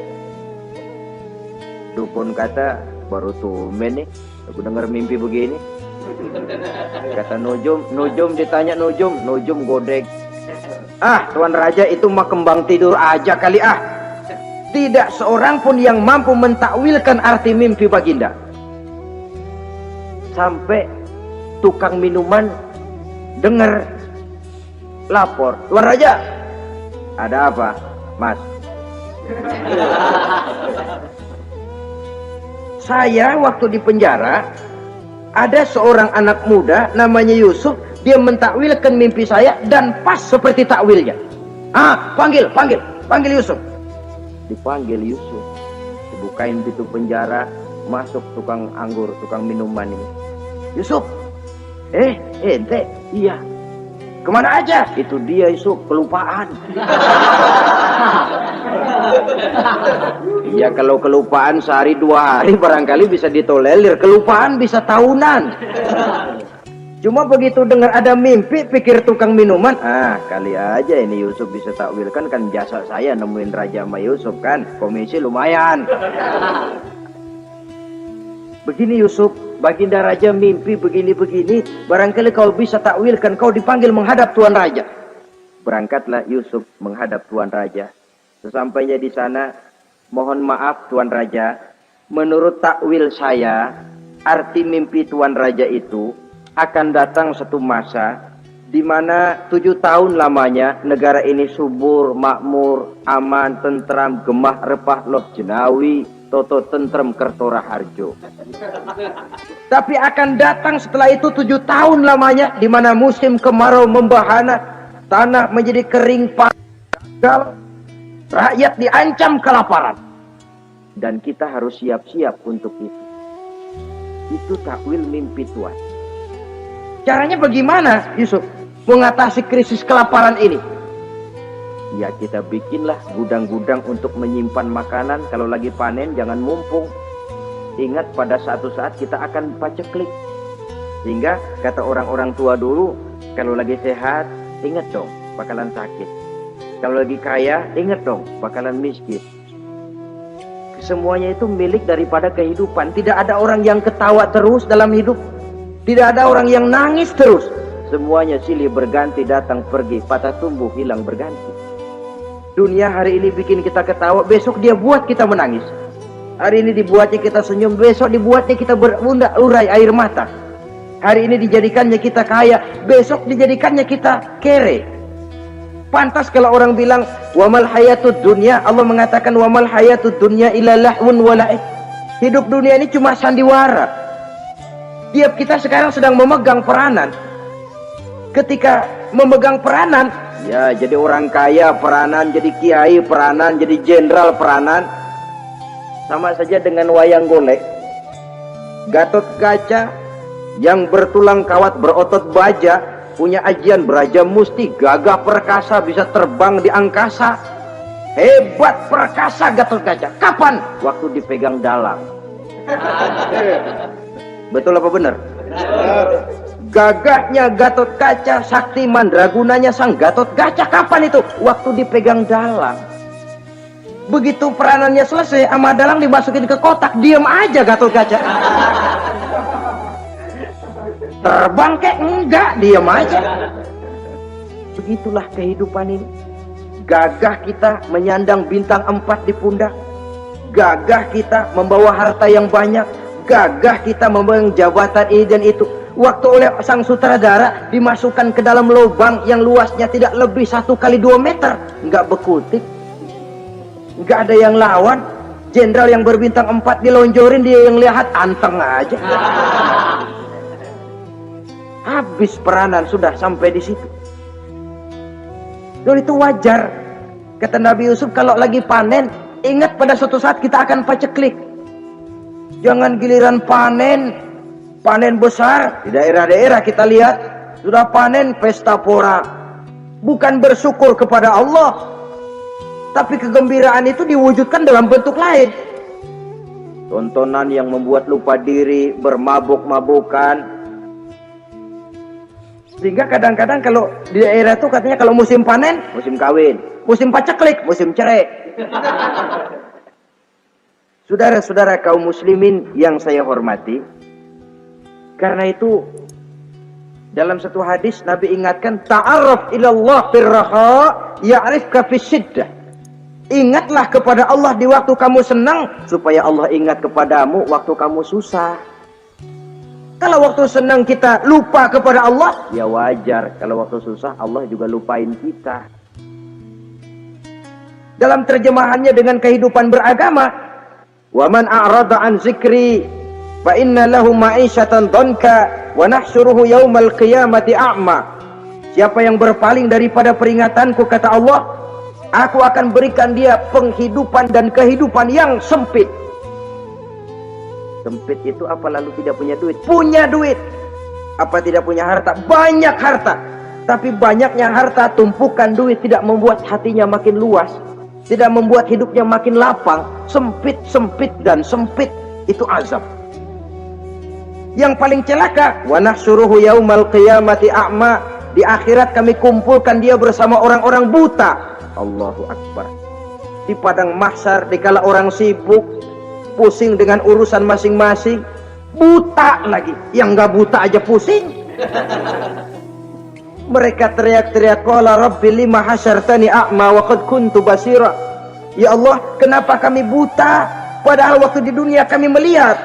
Dukun kata, baru tumben nih aku dengar mimpi begini. Kata Nujum ditanya Nujum godek. Ah, Tuan Raja itu mah kembang tidur aja kali ah. Tidak seorang pun yang mampu mentakwilkan arti mimpi Baginda. Sampai tukang minuman dengar lapor, Tuan Raja, ada apa, Mas? Saya waktu di penjara ada seorang anak muda namanya Yusuf, dia mentakwilkan mimpi saya dan pas seperti takwilnya. Ah, panggil Yusuf. Dipanggil Yusuf, dibukain pintu penjara, masuk tukang anggur, tukang minuman ini. Yusuf, ente, iya. Kemana aja? Itu dia Yusuf, kelupaan. Ya kalau kelupaan sehari 2 hari barangkali bisa ditolerir, kelupaan bisa tahunan. Cuma begitu dengar ada mimpi, pikir tukang minuman, ah kali aja ini Yusuf bisa takwilkan, kan jasa saya nemuin Raja sama Yusuf kan, komisi lumayan. Begini Yusuf, Baginda Raja mimpi begini-begini, barangkali kau bisa takwilkan, kau dipanggil menghadap Tuan Raja. Berangkatlah Yusuf menghadap Tuan Raja. Sesampainya di sana, mohon maaf Tuan Raja, menurut takwil saya, arti mimpi Tuan Raja itu akan datang satu masa di mana 7 tahun lamanya negara ini subur, makmur, aman, tentram, gemah, repah, loh jenawi, toto tentrem, kertora harjo. Tapi akan datang setelah itu 7 tahun lamanya di mana musim kemarau membahana, tanah menjadi kering gagal, rakyat diancam kelaparan. Dan kita harus siap-siap untuk itu. Itu takwil mimpi Tuhan. Caranya bagaimana Yusuf mengatasi krisis kelaparan ini? Ya kita bikinlah gudang-gudang untuk menyimpan makanan. Kalau lagi panen jangan mumpung. Ingat pada suatu saat kita akan paceklik. Sehingga kata orang-orang tua dulu, kalau lagi sehat ingat dong bakalan sakit. Kalau lagi kaya ingat dong bakalan miskin. Semuanya itu milik daripada kehidupan. Tidak ada orang yang ketawa terus dalam hidup. Tidak ada orang yang nangis terus. Semuanya silih berganti, datang pergi, patah tumbuh hilang berganti. Dunia hari ini bikin kita ketawa, besok dia buat kita menangis. Hari ini dibuatnya kita senyum, besok dibuatnya kita berurai urai air mata. Hari ini dijadikannya kita kaya, besok dijadikannya kita kere. Pantas kalau orang bilang wamal hayatud dunya, Allah mengatakan wamal hayatud dunya illa lahwun wa la'ib. Hidup dunia ini cuma sandiwara. Tiap kita sekarang sedang memegang peranan. Ketika memegang peranan, ya jadi orang kaya peranan, jadi kiai peranan, jadi jenderal peranan. Sama saja dengan wayang golek. Gatot Kaca yang bertulang kawat berotot baja, punya ajian beraja musti, gagah perkasa, bisa terbang di angkasa. Hebat perkasa Gatot Kaca. Kapan? Waktu dipegang dalang. Betul apa benar? Gagahnya Gatot Kaca, sakti mandragunanya sang Gatot Kaca. Kapan itu? Waktu dipegang dalang. Begitu peranannya selesai, sama dalang dimasukin ke kotak, diam aja Gatot Kaca. Terbang kek enggak, diam aja. Begitulah kehidupan ini. Gagah kita menyandang bintang 4 di pundak. Gagah kita membawa harta yang banyak. Gagah kita memegang jabatan ini dan itu. Waktu oleh sang sutradara dimasukkan ke dalam lubang yang luasnya tidak lebih 1 kali 2 meter, nggak bekutik, nggak ada yang lawan. Jenderal yang berbintang 4 dilonjorin, dia yang lihat anteng aja. habis peranan, sudah sampai di situ. Dan itu wajar. Kata Nabi Yusuf, kalau lagi panen, ingat pada suatu saat kita akan paceklik. Jangan giliran panen besar. Di daerah-daerah kita lihat, sudah panen pesta pora. Bukan bersyukur kepada Allah, tapi kegembiraan itu diwujudkan dalam bentuk lain. Tontonan yang membuat lupa diri, bermabuk-mabukan. Sehingga kadang-kadang kalau di daerah itu katanya kalau musim panen, musim kawin. Musim paceklik, musim cerai. Saudara-saudara kaum muslimin yang saya hormati, karena itu dalam satu hadis Nabi ingatkan, ta'arraf ilallah firraha ya'rifka fisyiddah. Ingatlah kepada Allah di waktu kamu senang, supaya Allah ingat kepadamu waktu kamu susah. Kalau waktu senang kita lupa kepada Allah, ya wajar. Kalau waktu susah Allah juga lupain kita. Dalam terjemahannya dengan kehidupan beragama, wa man a'rada an zikri fa inna lahu ma'isyatan dhanka wa nahsyuruhu yaumal qiyamati a'ma. Siapa yang berpaling daripada peringatanku, kata Allah, aku akan berikan dia penghidupan dan kehidupan yang sempit. Sempit itu apa lalu tidak punya duit? Punya duit. Apa tidak punya harta? Banyak harta. Tapi banyaknya harta, tumpukan duit tidak membuat hatinya makin luas, tidak membuat hidupnya makin lapang. Sempit, sempit, dan sempit itu azab. Yang paling celaka, wa nahsyuruhu yaumal qiyamati a'ma. Di akhirat kami kumpulkan dia bersama orang-orang buta. Allahu Akbar. Di padang mahsyar, dikala orang sibuk, pusing dengan urusan masing-masing, buta lagi. Yang nggak buta aja pusing. Mereka teriak-teriak, qala rabbi lima hasyartani a'ma wa qad kuntu basira. Ya Allah, kenapa kami buta padahal waktu di dunia kami melihat?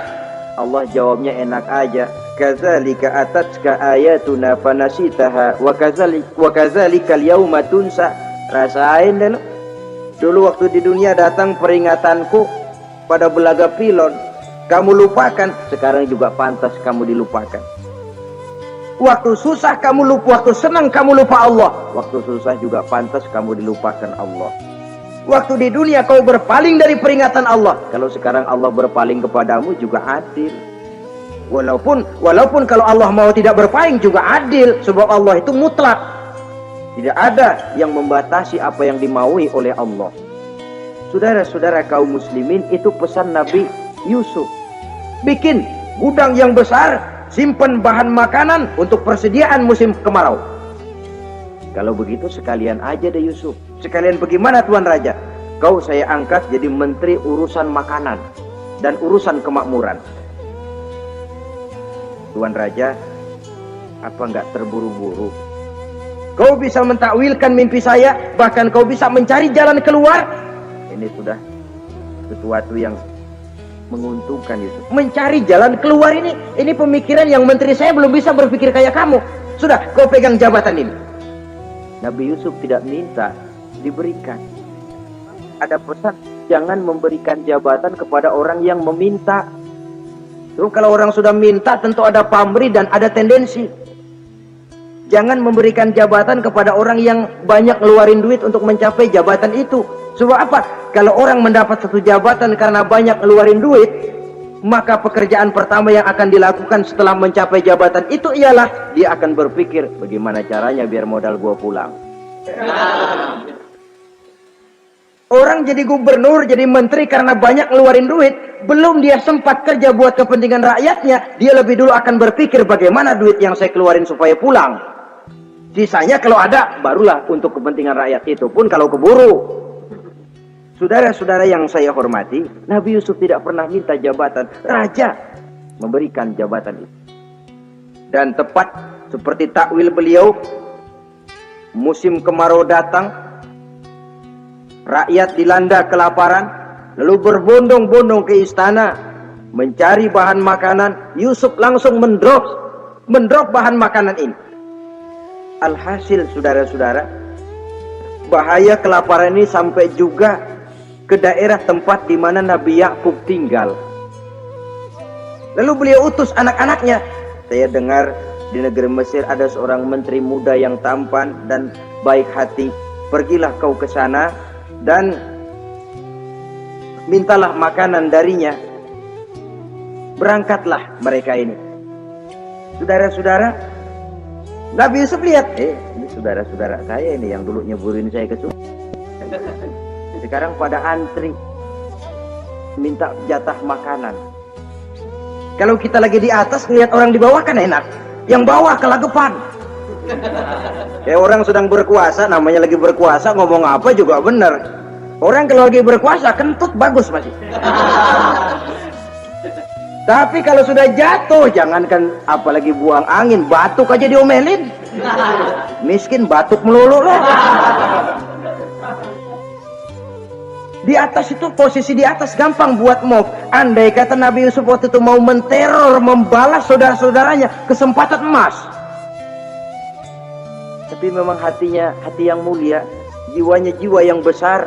Allah jawabnya enak aja, kadzalika atatka ayatuna fanasitaha wa kadzalika al-yauma tunsa. Rasain deh lo. Dulu waktu di dunia datang peringatanku pada belaga pilon, kamu lupakan. Sekarang juga pantas kamu dilupakan. Waktu susah kamu lupa, waktu senang kamu lupa Allah. Waktu susah juga pantas kamu dilupakan Allah. Waktu di dunia kau berpaling dari peringatan Allah, kalau sekarang Allah berpaling kepadamu juga adil. Walaupun kalau Allah mau tidak berpaling juga adil, sebab Allah itu mutlak. Tidak ada yang membatasi apa yang dimaui oleh Allah. Saudara-saudara kaum muslimin, itu pesan Nabi Yusuf. Bikin gudang yang besar, simpan bahan makanan untuk persediaan musim kemarau. Kalau begitu sekalian aja deh Yusuf. Sekalian bagaimana Tuan Raja? Kau saya angkat jadi menteri urusan makanan dan urusan kemakmuran. Tuan Raja, apa enggak terburu-buru? Kau bisa mentakwilkan mimpi saya, bahkan kau bisa mencari jalan keluar. Ini sudah sesuatu yang menguntungkan Yusuf. Mencari jalan keluar ini pemikiran yang menteri saya belum bisa berpikir kayak kamu. Sudah, kau pegang jabatan ini. Nabi Yusuf tidak minta, diberikan. Ada pesan, jangan memberikan jabatan kepada orang yang meminta. Terus kalau orang sudah minta, tentu ada pamrih dan ada tendensi. Jangan memberikan jabatan kepada orang yang banyak ngeluarin duit untuk mencapai jabatan itu. Sebab apa? Kalau orang mendapat satu jabatan karena banyak ngeluarin duit, maka pekerjaan pertama yang akan dilakukan setelah mencapai jabatan itu ialah dia akan berpikir, bagaimana caranya biar modal gua pulang. Orang jadi gubernur, jadi menteri karena banyak ngeluarin duit, belum dia sempat kerja buat kepentingan rakyatnya, dia lebih dulu akan berpikir bagaimana duit yang saya keluarin supaya pulang. Sisanya kalau ada, barulah untuk kepentingan rakyat, itu pun kalau keburu. Saudara-saudara yang saya hormati, Nabi Yusuf tidak pernah minta jabatan. Raja memberikan jabatan itu. Dan tepat seperti takwil beliau, musim kemarau datang, rakyat dilanda kelaparan, lalu berbondong-bondong ke istana mencari bahan makanan. Yusuf langsung mendrop bahan makanan ini. Alhasil saudara-saudara, bahaya kelaparan ini sampai juga ke daerah tempat di mana Nabi Yakub tinggal. Lalu beliau utus anak-anaknya. Saya dengar Di negeri Mesir ada seorang menteri muda yang tampan dan baik hati. Pergilah kau ke sana dan mintalah makanan darinya. Berangkatlah mereka ini. Saudara-saudara, Nabi Yusuf lihat, ini saudara-saudara saya ini yang dulu nyeburin saya ke sumur. Sekarang pada antri minta jatah makanan. Kalau kita lagi di atas lihat orang di bawah kan enak, yang bawah kelagapan. Kayak orang sedang berkuasa, namanya lagi berkuasa, ngomong apa juga benar. Orang kalau lagi berkuasa kentut bagus masih. Tapi kalau sudah jatuh, jangankan apalagi buang angin, batuk aja diomelin. Miskin batuk melulu lah. Di atas itu, posisi di atas gampang buat move. Andai kata Nabi Yusuf waktu itu mau menteror, membalas saudara-saudaranya, kesempatan emas. Tapi memang hatinya hati yang mulia, jiwanya jiwa yang besar.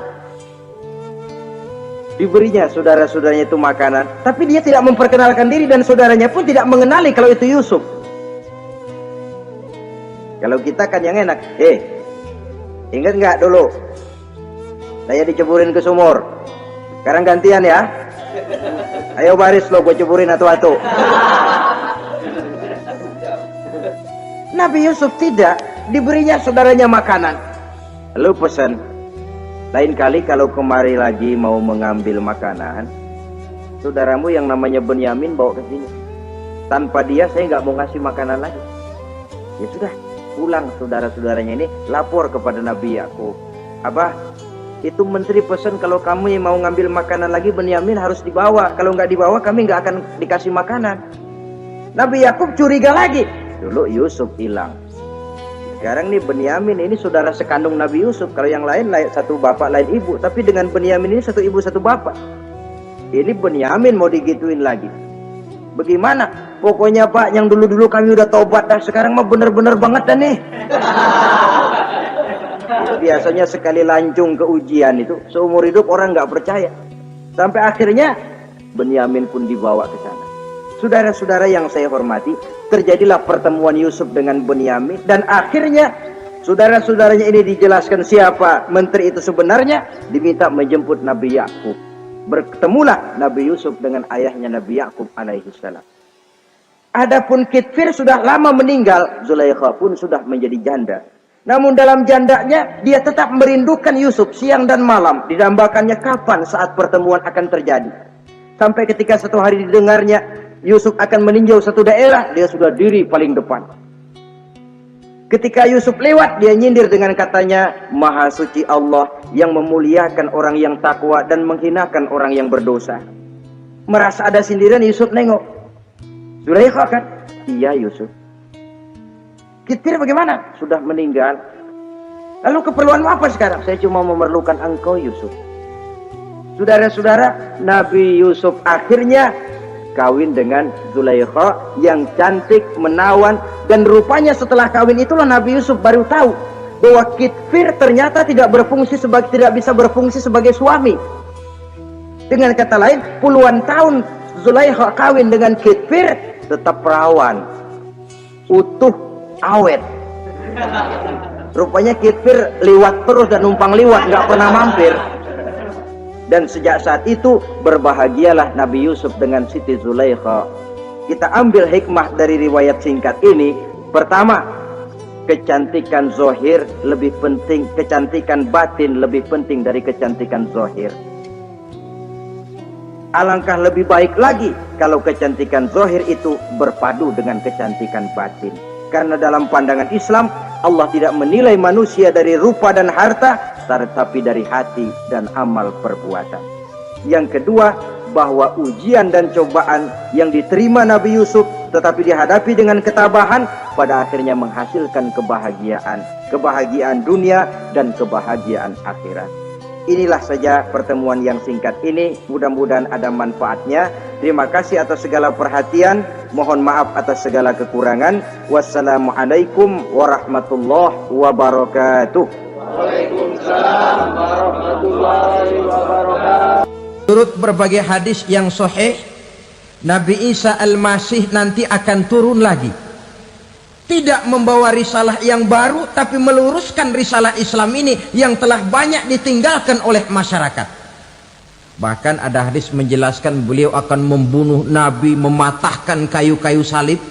Diberinya saudara-saudaranya itu makanan, tapi dia tidak memperkenalkan diri dan saudaranya pun tidak mengenali kalau itu Yusuf. Kalau kita kan yang enak, ingat nggak dulu saya diceburin ke sumur, sekarang gantian ya, ayo baris lo, gue ceburin atu-atu. Nabi Yusuf tidak, diberinya saudaranya makanan, lalu pesan, lain kali kalau kemari lagi mau mengambil makanan, saudaramu yang namanya Benyamin bawa ke sini. Tanpa dia saya nggak mau ngasih makanan lagi. Ya sudah, pulang saudara-saudaranya ini lapor kepada Nabi Yakub. Abah, itu menteri pesan kalau kamu yang mau ngambil makanan lagi Benyamin harus dibawa. Kalau nggak dibawa kami nggak akan dikasih makanan. Nabi Yakub curiga lagi. Dulu Yusuf hilang. Sekarang nih Benyamin ini saudara sekandung Nabi Yusuf. Kalau yang lain satu bapak lain ibu, tapi dengan Benyamin ini satu ibu satu bapak. Ini Benyamin mau digituin lagi. Bagaimana? Pokoknya Pak, yang dulu-dulu kami udah tobat dah, sekarang mah bener-bener banget dah nih. Biasanya sekali lancung ke ujian itu seumur hidup orang nggak percaya. Sampai akhirnya Benyamin pun dibawa ke sana. Saudara-saudara yang saya hormati, terjadilah pertemuan Yusuf dengan Benyamin dan akhirnya saudara-saudaranya ini dijelaskan siapa menteri itu sebenarnya, diminta menjemput Nabi Yakub. Bertemulah Nabi Yusuf dengan ayahnya Nabi Yakub alaihi salam. Adapun Kitfir sudah lama meninggal, Zulaikha pun sudah menjadi janda. Namun dalam jandanya dia tetap merindukan Yusuf siang dan malam. Didambakannya kapan saat pertemuan akan terjadi. Sampai ketika satu hari didengarnya Yusuf akan meninjau satu daerah, dia sudah diri paling depan. Ketika Yusuf lewat, dia nyindir dengan katanya, Maha suci Allah yang memuliakan orang yang takwa dan menghinakan orang yang berdosa. Merasa ada sindiran, Yusuf nengok. Zulaikha kan? Iya Yusuf. Kitfir bagaimana? Sudah meninggal. Lalu keperluanmu apa sekarang? Saya cuma memerlukan engkau Yusuf. Saudara-saudara, Nabi Yusuf akhirnya kawin dengan Zulaikha yang cantik, menawan, dan rupanya setelah kawin itulah Nabi Yusuf baru tahu bahwa Kitfir ternyata tidak bisa berfungsi sebagai suami. Dengan kata lain, puluhan tahun Zulaikha kawin dengan Kitfir tetap perawan, utuh, awet. Rupanya Kitfir liwat terus dan numpang liwat, nggak pernah mampir. Dan sejak saat itu berbahagialah Nabi Yusuf dengan Siti Zulaikha. Kita ambil hikmah dari riwayat singkat ini. Pertama, kecantikan zohir lebih penting, kecantikan batin lebih penting dari kecantikan zohir. Alangkah lebih baik lagi kalau kecantikan zohir itu berpadu dengan kecantikan batin. Karena dalam pandangan Islam, Allah tidak menilai manusia dari rupa dan harta, tetapi dari hati dan amal perbuatan. Yang kedua, bahwa ujian dan cobaan yang diterima Nabi Yusuf tetapi dihadapi dengan ketabahan, pada akhirnya menghasilkan kebahagiaan dunia dan kebahagiaan akhirat. Inilah saja pertemuan yang singkat ini, mudah-mudahan ada manfaatnya. Terima kasih atas segala perhatian, mohon maaf atas segala kekurangan. Wassalamualaikum warahmatullahi wabarakatuh. Waalaikumsalam warahmatullahi wabarakatuh. Turut berbagai hadis yang sahih, Nabi Isa Al-Masih nanti akan turun lagi. Tidak membawa risalah yang baru, tapi meluruskan risalah Islam ini yang telah banyak ditinggalkan oleh masyarakat. Bahkan ada hadis menjelaskan beliau akan membunuh Nabi, mematahkan kayu-kayu salib,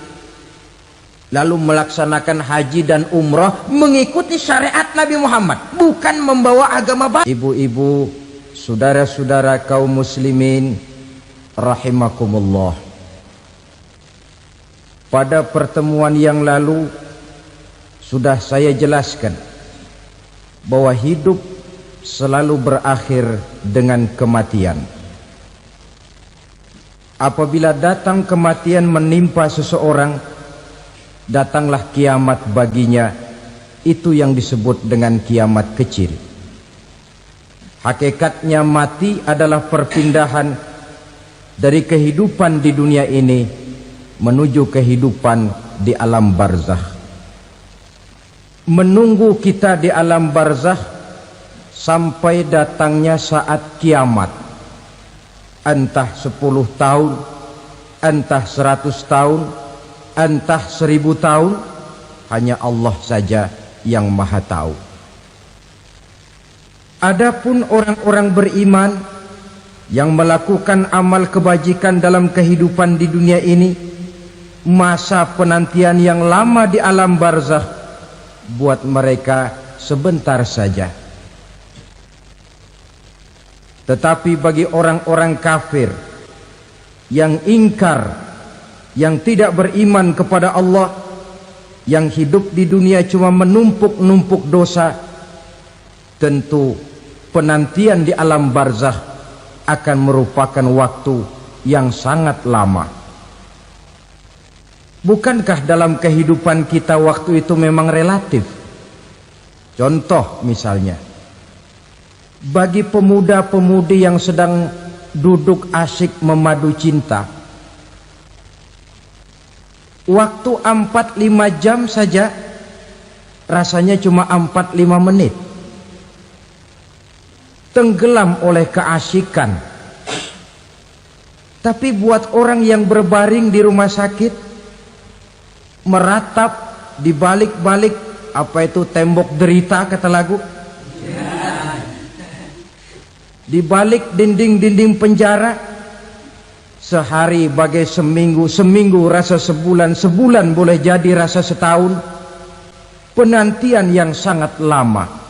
lalu melaksanakan haji dan umrah mengikuti syariat Nabi Muhammad, bukan membawa agama baru. Ibu-ibu, saudara-saudara kaum muslimin rahimakumullah. Pada pertemuan yang lalu sudah saya jelaskan bahwa hidup selalu berakhir dengan kematian. Apabila datang kematian menimpa seseorang, datanglah kiamat baginya. Itu yang disebut dengan kiamat kecil. Hakikatnya mati adalah perpindahan dari kehidupan di dunia ini menuju kehidupan di alam barzakh. Menunggu kita di alam barzakh sampai datangnya saat kiamat. Entah 10 tahun, entah 100 tahun, entah 1000 tahun, hanya Allah saja yang maha tahu. Adapun orang-orang beriman yang melakukan amal kebajikan dalam kehidupan di dunia ini, masa penantian yang lama di alam barzakh buat mereka sebentar saja. Tetapi bagi orang-orang kafir yang ingkar, yang tidak beriman kepada Allah, yang hidup di dunia cuma menumpuk-numpuk dosa, tentu penantian di alam barzakh akan merupakan waktu yang sangat lama. Bukankah dalam kehidupan kita waktu itu memang relatif? Contoh misalnya, bagi pemuda-pemudi yang sedang duduk asyik memadu cinta, waktu 4-5 jam saja rasanya cuma 4-5 menit. Tenggelam oleh keasyikan. Tapi buat orang yang berbaring di rumah sakit, meratap di balik-balik apa itu tembok derita kata lagu, di balik dinding-dinding penjara, sehari bagai seminggu, seminggu rasa sebulan, sebulan boleh jadi rasa setahun. Penantian yang sangat lama.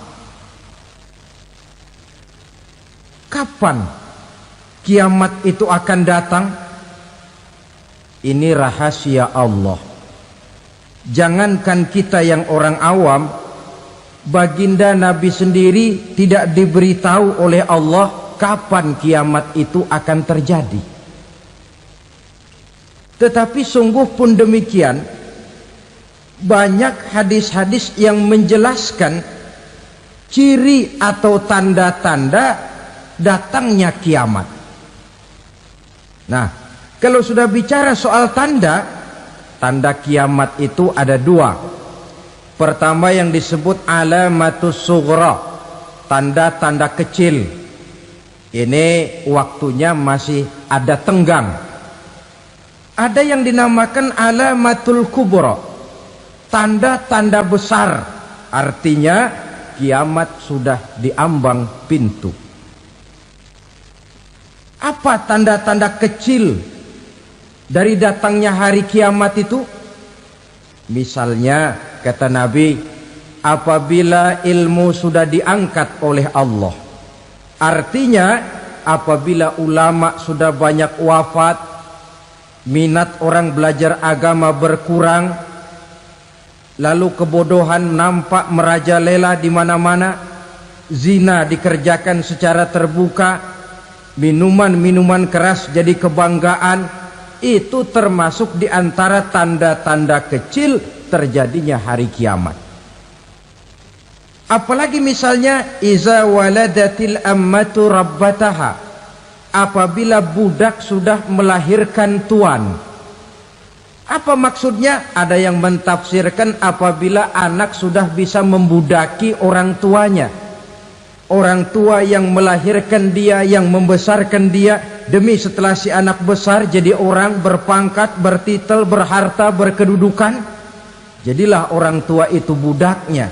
Kapan kiamat itu akan datang? Ini rahasia Allah. Jangankan kita yang orang awam, baginda Nabi sendiri tidak diberitahu oleh Allah kapan kiamat itu akan terjadi. Tetapi sungguh pun demikian, banyak hadis-hadis yang menjelaskan ciri atau tanda-tanda datangnya kiamat. Nah, kalau sudah bicara soal tanda kiamat itu ada 2. Pertama yang disebut alamatus sughra, tanda-tanda kecil. Ini waktunya masih ada tenggang. Ada yang dinamakan alamatul kubra, tanda-tanda besar. Artinya kiamat sudah diambang pintu. Apa tanda-tanda kecil dari datangnya hari kiamat itu? Misalnya kata Nabi, apabila ilmu sudah diangkat oleh Allah. Artinya apabila ulama sudah banyak wafat, minat orang belajar agama berkurang, lalu kebodohan nampak merajalela di mana-mana, zina dikerjakan secara terbuka, minuman-minuman keras jadi kebanggaan. Itu termasuk di antara tanda-tanda kecil terjadinya hari kiamat. Apalagi misalnya iza waladatil ammatu rabbataha, apabila budak sudah melahirkan tuan. Apa maksudnya? Ada yang mentafsirkan apabila anak sudah bisa membudaki orang tuanya. Orang tua yang melahirkan dia, yang membesarkan dia, demi setelah si anak besar jadi orang berpangkat, bertitel, berharta, berkedudukan. Jadilah orang tua itu budaknya.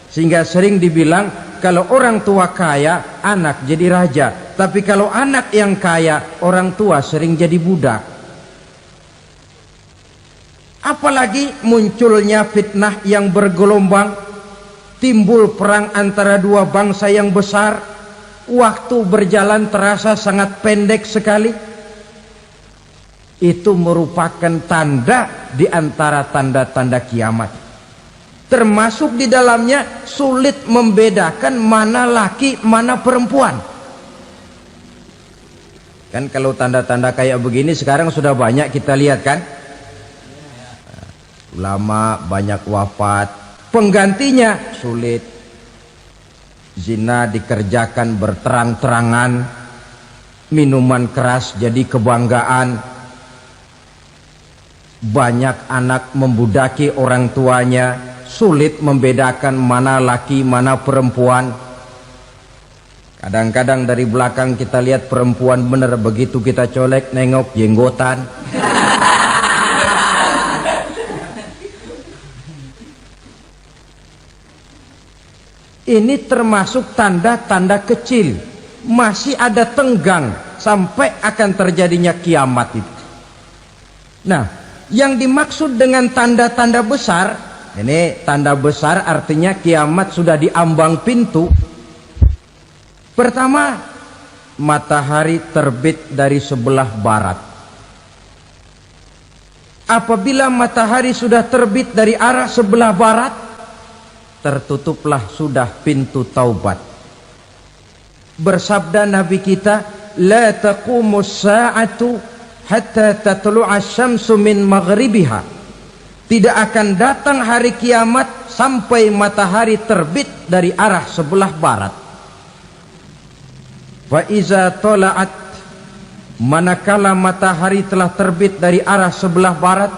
Sehingga sering dibilang kalau orang tua kaya, anak jadi raja. Tapi kalau anak yang kaya, orang tua sering jadi budak. Apalagi munculnya fitnah yang bergelombang, timbul perang antara dua bangsa yang besar, waktu berjalan terasa sangat pendek sekali. Itu merupakan tanda di antara tanda-tanda kiamat. Termasuk di dalamnya sulit membedakan mana laki, mana perempuan. Kan kalau tanda-tanda kayak begini sekarang sudah banyak kita lihat kan. Ulama banyak wafat, penggantinya sulit. Zina dikerjakan berterang-terangan, minuman keras jadi kebanggaan. Banyak anak membudaki orang tuanya, sulit membedakan mana laki mana perempuan. Kadang-kadang dari belakang kita lihat perempuan bener, begitu kita colek nengok jenggotan. Ini termasuk tanda-tanda kecil, masih ada tenggang sampai akan terjadinya kiamat itu. Nah, yang dimaksud dengan tanda-tanda besar, ini tanda besar artinya kiamat sudah di ambang pintu. Pertama, matahari terbit dari sebelah barat. Apabila matahari sudah terbit dari arah sebelah barat, tertutuplah sudah pintu taubat. Bersabda Nabi kita, la taqumus sa'atu hatta tatlu'a syamsu min maghribiha. Tidak akan datang hari kiamat sampai matahari terbit dari arah sebelah barat. Wa iza tala'at, manakala matahari telah terbit dari arah sebelah barat,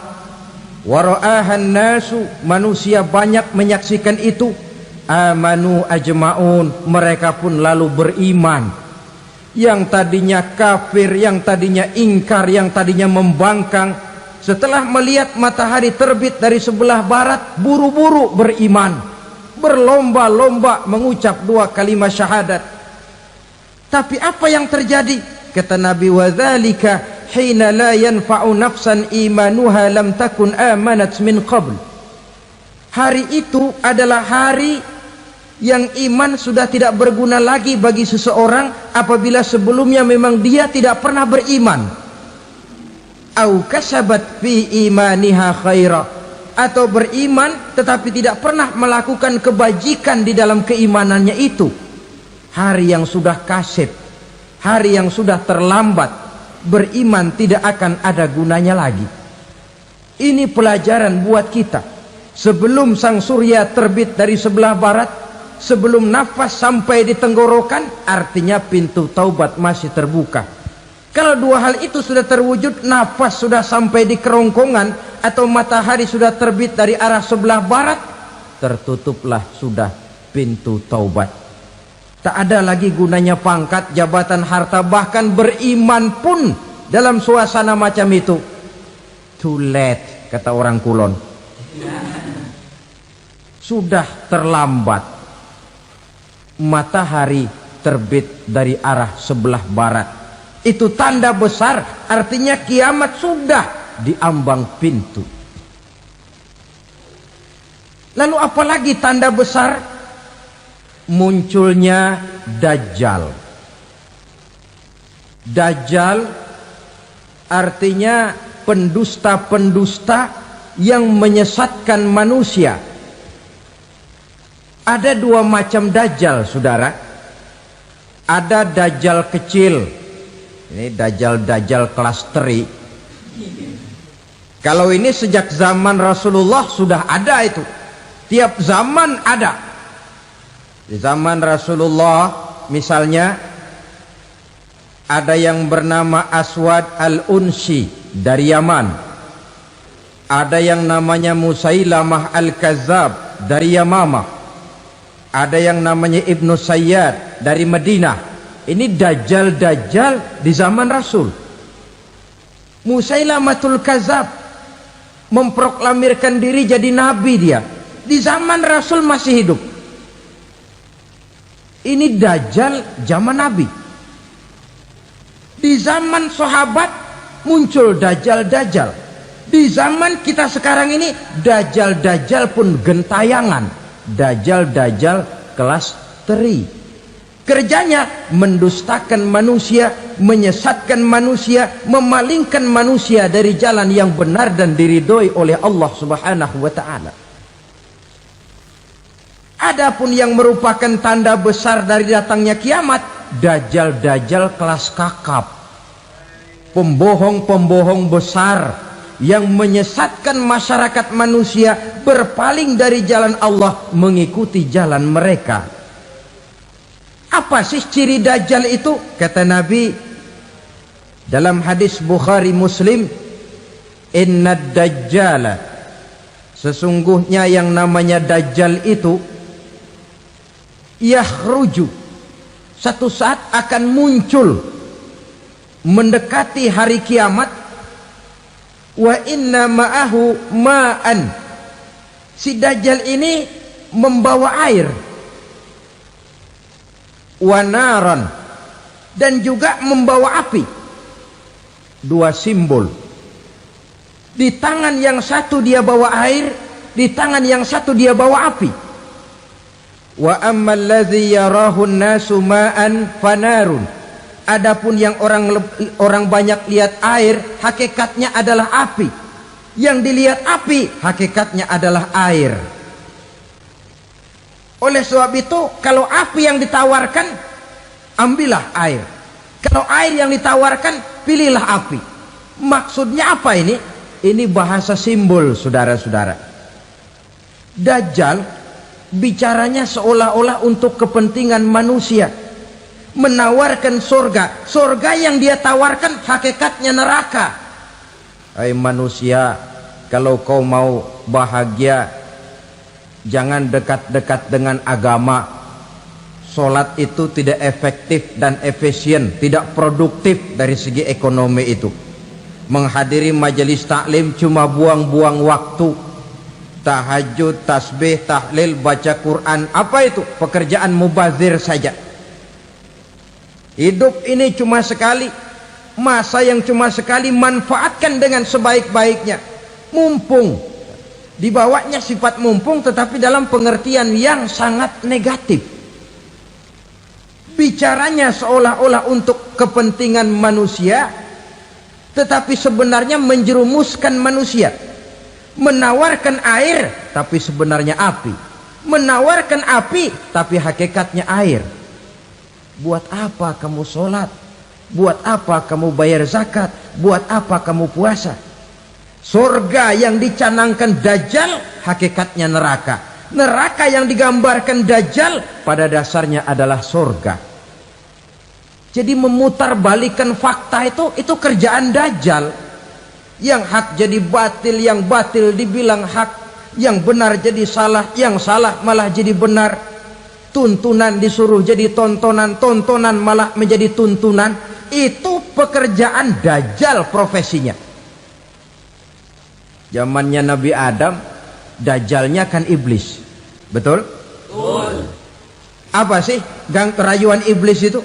wa ra'ahan nasu, manusia banyak menyaksikan itu, amanu ajma'un, mereka pun lalu beriman. Yang tadinya kafir, yang tadinya ingkar, yang tadinya membangkang, setelah melihat matahari terbit dari sebelah barat, buru-buru beriman, berlomba-lomba mengucap dua kalimat syahadat. Tapi apa yang terjadi? Kata Nabi, wadzalika hina la yanfa'u nafsan imanuha lam takun amanat min qabl. Hari itu adalah hari yang iman sudah tidak berguna lagi bagi seseorang apabila sebelumnya memang dia tidak pernah beriman. Au kasabat fi imaniha khaira, atau beriman tetapi tidak pernah melakukan kebajikan di dalam keimanannya itu. Hari yang sudah kasib, hari yang sudah terlambat, beriman tidak akan ada gunanya lagi. Ini pelajaran buat kita. Sebelum sang surya terbit dari sebelah barat, sebelum nafas sampai di tenggorokan, artinya pintu taubat masih terbuka. Kalau dua hal itu sudah terwujud, nafas sudah sampai di kerongkongan atau matahari sudah terbit dari arah sebelah barat, tertutuplah sudah pintu taubat. Tak ada lagi gunanya pangkat, jabatan, harta, bahkan beriman pun dalam suasana macam itu. Too late, kata orang Kulon. Sudah terlambat. Matahari terbit dari arah sebelah barat. Itu tanda besar, artinya kiamat sudah di ambang pintu. Lalu apalagi tanda besar? Munculnya Dajjal. Dajjal artinya pendusta-pendusta yang menyesatkan manusia. Ada dua macam Dajjal, saudara. Ada Dajjal kecil. Ini Dajjal kelas teri. Kalau ini sejak zaman Rasulullah sudah ada itu. Tiap zaman ada. Di zaman Rasulullah misalnya ada yang bernama Aswad al-Unsi dari Yaman. Ada yang namanya Musailamah al-Kazzab dari Yamamah. Ada yang namanya Ibnu Sayyad dari Madinah. Ini Dajjal di zaman Rasul. Musailamatul Kazzab memproklamirkan diri jadi nabi dia. Di zaman Rasul masih hidup. Ini Dajjal zaman Nabi. Di zaman sahabat muncul Dajjal-Dajjal. Di zaman kita sekarang ini Dajjal-Dajjal pun gentayangan. Dajjal-Dajjal kelas teri. Kerjanya mendustakan manusia, menyesatkan manusia, memalingkan manusia dari jalan yang benar dan diridhoi oleh Allah Subhanahu wa taala. Adapun yang merupakan tanda besar dari datangnya kiamat, Dajjal-Dajjal kelas kakap. Pembohong-pembohong besar yang menyesatkan masyarakat manusia berpaling dari jalan Allah mengikuti jalan mereka. Apa sih ciri Dajjal itu? Kata Nabi dalam hadis Bukhari Muslim, "Inna Dajjala", sesungguhnya yang namanya Dajjal itu yakhruju, satu saat akan muncul mendekati hari kiamat. Wa inna ma'ahu ma'an, si Dajjal ini membawa air. Wa naran, dan juga membawa api. Dua simbol. Di tangan yang satu dia bawa air, di tangan yang satu dia bawa api. Wa ammal ladzi yarahu an-nasu ma'an fanarun, adapun yang orang banyak lihat air, hakikatnya adalah api. Yang dilihat api, hakikatnya adalah air. Oleh sebab itu, kalau api yang ditawarkan, ambillah air. Kalau air yang ditawarkan, pilihlah api. Maksudnya apa ini? Ini bahasa simbol, saudara-saudara. Dajjal bicaranya seolah-olah untuk kepentingan manusia. Menawarkan surga. Surga yang dia tawarkan hakikatnya neraka. Hai manusia, kalau kau mau bahagia, jangan dekat-dekat dengan agama. Sholat itu tidak efektif dan efisien, tidak produktif dari segi ekonomi itu. Menghadiri majelis taklim cuma buang-buang waktu. Tahajud, tasbih, tahlil, baca Quran, apa itu? Pekerjaan mubazir saja. Hidup ini cuma sekali, masa yang cuma sekali, manfaatkan dengan sebaik-baiknya. Mumpung. Dibawanya sifat mumpung, tetapi dalam pengertian yang sangat negatif. Bicaranya seolah-olah untuk kepentingan manusia, tetapi sebenarnya menjerumuskan manusia. Menawarkan air, tapi sebenarnya api. Menawarkan api, tapi hakikatnya air. Buat apa kamu sholat? Buat apa kamu bayar zakat? Buat apa kamu puasa? Surga yang dicanangkan Dajjal hakikatnya neraka. Neraka yang digambarkan Dajjal pada dasarnya adalah surga. Jadi memutarbalikkan fakta itu kerjaan Dajjal. Yang hak jadi batil, yang batil dibilang hak, yang benar jadi salah, yang salah malah jadi benar. Tuntunan disuruh jadi tontonan, tontonan malah menjadi tuntunan. Itu pekerjaan Dajjal profesinya. Zamannya Nabi Adam, Dajjalnya kan iblis. Betul? Betul. Apa sih rayuan iblis itu?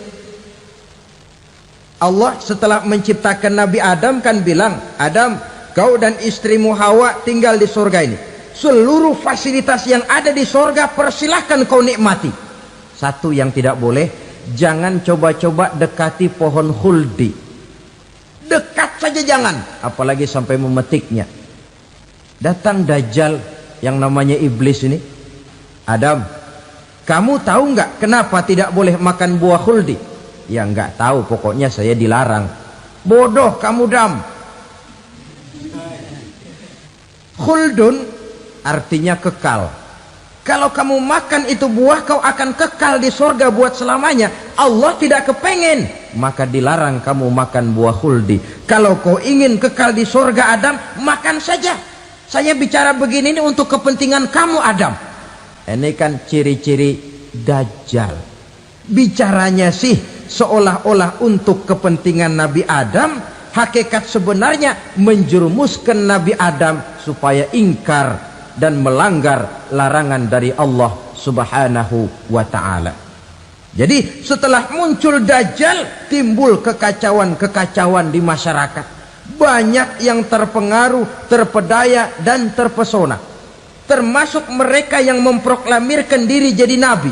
Allah setelah menciptakan Nabi Adam kan bilang, Adam, kau dan istrimu Hawa tinggal di surga ini. Seluruh fasilitas yang ada di surga persilahkan kau nikmati. Satu yang tidak boleh, jangan coba-coba dekati pohon khuldi. Dekat saja jangan, apalagi sampai memetiknya. Datang Dajjal yang namanya iblis ini. Adam, kamu tahu nggak kenapa tidak boleh makan buah khuldi? Ya nggak tahu, pokoknya saya dilarang. Bodoh kamu Dam. Khuldun artinya kekal. Kalau kamu makan itu buah, kau akan kekal di surga buat selamanya. Allah tidak kepengen, maka dilarang kamu makan buah khuldi. Kalau kau ingin kekal di surga Adam, makan saja. Saya bicara begini ini untuk kepentingan kamu Adam. Ini kan ciri-ciri Dajjal. Bicaranya sih seolah-olah untuk kepentingan Nabi Adam, hakikat sebenarnya menjerumuskan Nabi Adam supaya ingkar dan melanggar larangan dari Allah Subhanahu wa ta'ala. Jadi setelah muncul Dajjal, timbul kekacauan-kekacauan di masyarakat. Banyak yang terpengaruh, terpedaya dan terpesona, termasuk mereka yang memproklamirkan diri jadi nabi,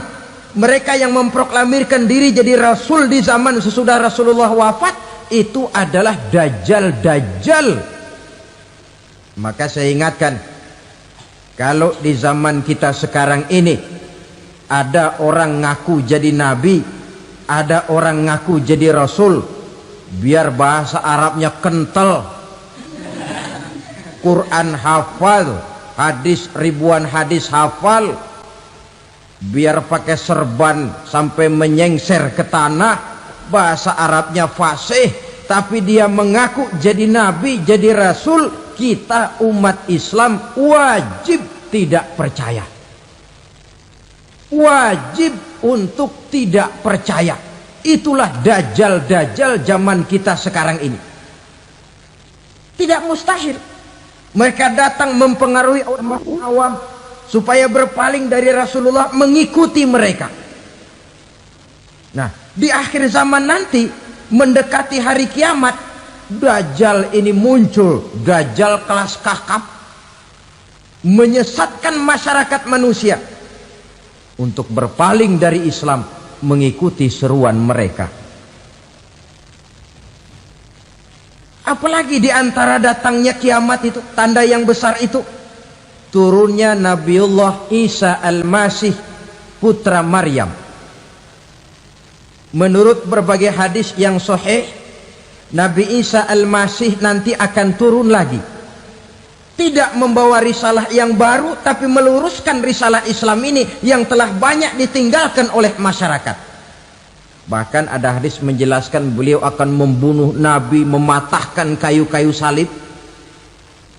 mereka yang memproklamirkan diri jadi rasul di zaman sesudah Rasulullah wafat. Itu adalah Dajjal. Maka saya ingatkan, kalau di zaman kita sekarang ini ada orang ngaku jadi nabi, ada orang ngaku jadi rasul, biar bahasa Arabnya kental, Quran hafal, hadis ribuan hadis hafal, biar pakai serban sampai menyengser ke tanah, bahasa Arabnya fasih, tapi dia mengaku jadi nabi, jadi rasul. Kita umat Islam wajib tidak percaya, wajib untuk tidak percaya. Itulah Dajjal zaman kita sekarang ini. Tidak mustahil mereka datang mempengaruhi orang awam supaya berpaling dari Rasulullah, mengikuti mereka. Nah, di akhir zaman nanti, mendekati hari kiamat, Dajjal ini muncul, Dajjal kelas kakap, menyesatkan masyarakat manusia untuk berpaling dari Islam, mengikuti seruan mereka. Apalagi di antara datangnya kiamat itu, tanda yang besar itu, turunnya Nabiullah Isa Al-Masih, putra Maryam. Menurut berbagai hadis yang sahih, Nabi Isa Al-Masih nanti akan turun lagi, tidak membawa risalah yang baru, tapi meluruskan risalah Islam ini yang telah banyak ditinggalkan oleh masyarakat. Bahkan ada hadis menjelaskan beliau akan membunuh Nabi, mematahkan kayu-kayu salib,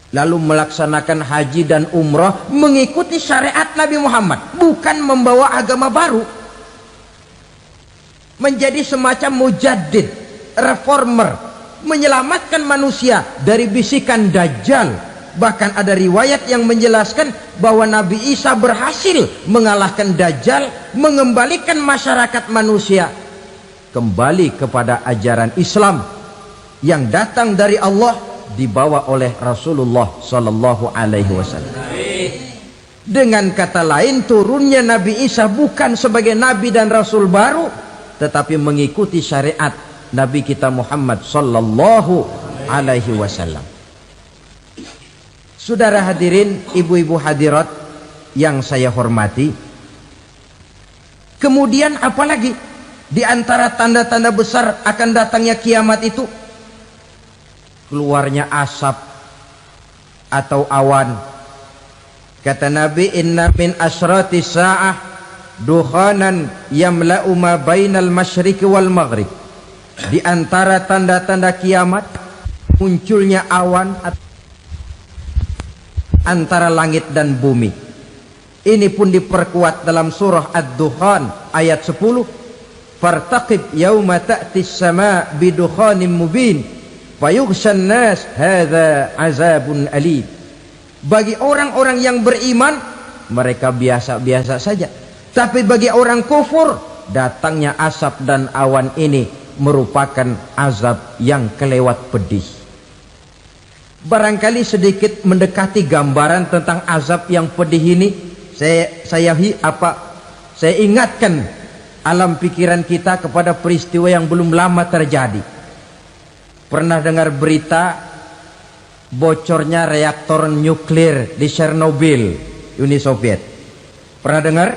lalu melaksanakan haji dan umrah mengikuti syariat Nabi Muhammad, bukan membawa agama baru. Menjadi semacam mujaddid, reformer, menyelamatkan manusia dari bisikan Dajjal. Bahkan ada riwayat yang menjelaskan bahwa Nabi Isa berhasil mengalahkan Dajjal, mengembalikan masyarakat manusia kembali kepada ajaran Islam yang datang dari Allah, dibawa oleh Rasulullah Sallallahu Alaihi Wasallam. Dengan kata lain, turunnya Nabi Isa bukan sebagai Nabi dan Rasul baru, tetapi mengikuti syariat Nabi kita Muhammad Sallallahu Alaihi Wasallam. Saudara hadirin, ibu-ibu hadirat yang saya hormati, kemudian apalagi di antara tanda-tanda besar akan datangnya kiamat itu? Keluarnya asap atau awan. Kata Nabi, inna min asyrati sa'ah dukhanan yamla'u ma bainal masyriqi wal maghrib. Di antara tanda-tanda kiamat, munculnya awan antara langit dan bumi. Ini pun diperkuat dalam surah Ad-Dukhan ayat 10. Fartaqib yauma ta'tis sama bidukhanim mubin fayughshan nas hadza azabun alim. Bagi orang-orang yang beriman, mereka biasa-biasa saja. Tapi bagi orang kufur, datangnya asap dan awan ini merupakan azab yang kelewat pedih. Barangkali sedikit mendekati gambaran tentang azab yang pedih ini, saya ingatkan alam pikiran kita kepada peristiwa yang belum lama terjadi. Pernah dengar berita bocornya reaktor nuklir di Chernobyl, Uni Soviet? Pernah dengar?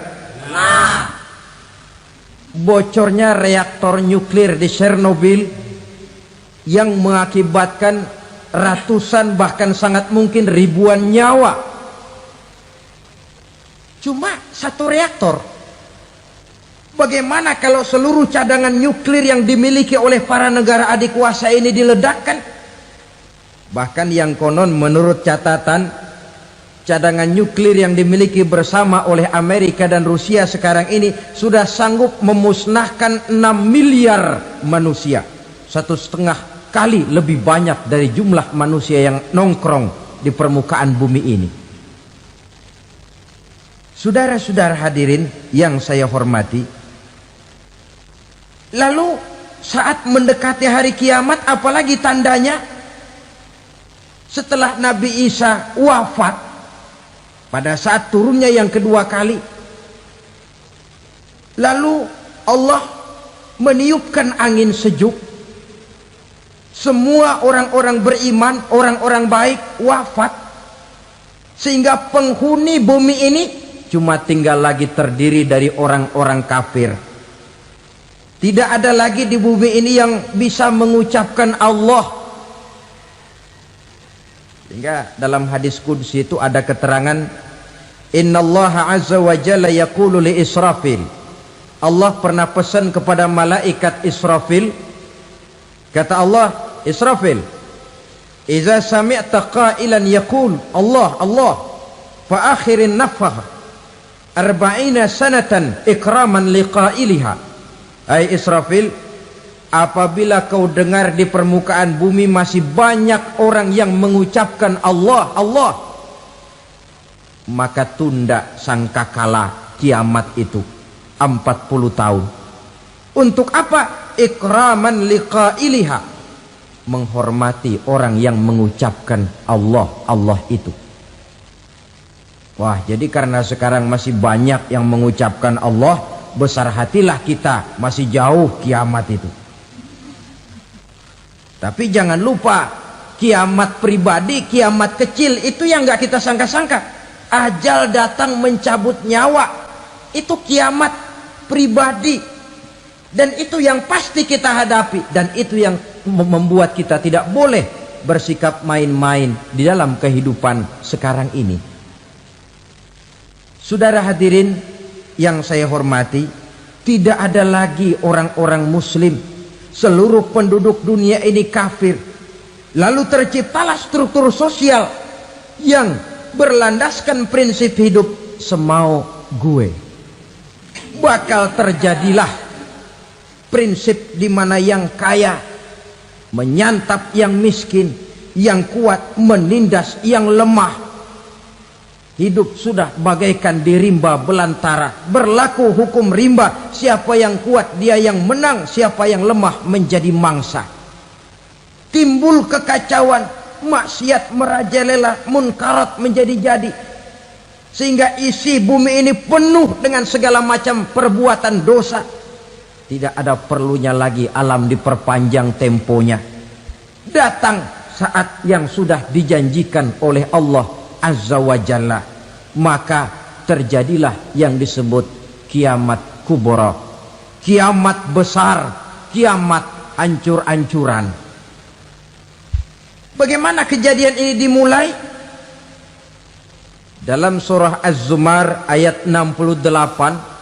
Bocornya reaktor nuklir di Chernobyl yang mengakibatkan ratusan bahkan sangat mungkin ribuan nyawa. Cuma satu reaktor. Bagaimana kalau seluruh cadangan nuklir yang dimiliki oleh para negara adik kuasa ini diledakkan? Bahkan yang konon menurut catatan, cadangan nuklir yang dimiliki bersama oleh Amerika dan Rusia sekarang ini sudah sanggup memusnahkan 6 miliar manusia, 1,5 kali lebih banyak dari jumlah manusia yang nongkrong di permukaan bumi ini. Saudara-saudara hadirin yang saya hormati, lalu saat mendekati hari kiamat, apalagi tandanya? Setelah Nabi Isa wafat, pada saat turunnya yang kedua kali, lalu Allah meniupkan angin sejuk. Semua orang-orang beriman, orang-orang baik wafat, sehingga penghuni bumi ini cuma tinggal lagi terdiri dari orang-orang kafir. Tidak ada lagi di bumi ini yang bisa mengucapkan Allah. Sehingga dalam hadis qudsi itu ada keterangan, innallaha azza wa jalla yaqulu li Israfil. Allah pernah pesan kepada malaikat Israfil, kata Allah, Israfil, idza sami'ta qailan yaqul Allah Allah fa akhirin nafakh 40 sanatan ikraman liqailiha. Hai Israfil, apabila kau dengar di permukaan bumi masih banyak orang yang mengucapkan Allah Allah, maka tunda sangkakala kiamat itu 40 tahun. Untuk apa? Ikraman liqailiha, menghormati orang yang mengucapkan Allah Allah itu. Wah, jadi karena sekarang masih banyak yang mengucapkan Allah, besar hatilah kita, masih jauh kiamat itu. Tapi jangan lupa, kiamat pribadi, kiamat kecil itu yang nggak kita sangka-sangka. Ajal datang mencabut nyawa, itu kiamat pribadi, dan itu yang pasti kita hadapi, dan itu yang membuat kita tidak boleh bersikap main-main di dalam kehidupan sekarang ini. Saudara hadirin yang saya hormati, tidak ada lagi orang-orang muslim. Seluruh penduduk dunia ini kafir. Lalu terciptalah struktur sosial yang berlandaskan prinsip hidup semau gue. Bakal terjadilah prinsip di mana yang kaya menyantap yang miskin, yang kuat menindas yang lemah. Hidup sudah bagaikan di rimba belantara, berlaku hukum rimba. Siapa yang kuat dia yang menang, siapa yang lemah menjadi mangsa. Timbul kekacauan, maksiat merajalela, munkarat menjadi-jadi, sehingga isi bumi ini penuh dengan segala macam perbuatan dosa. Tidak ada perlunya lagi alam diperpanjang temponya. Datang saat yang sudah dijanjikan oleh Allah Azza wa Jalla, maka terjadilah yang disebut kiamat kubra, kiamat besar, kiamat ancur-ancuran. Bagaimana kejadian ini dimulai? Dalam surah Az-Zumar ayat 68,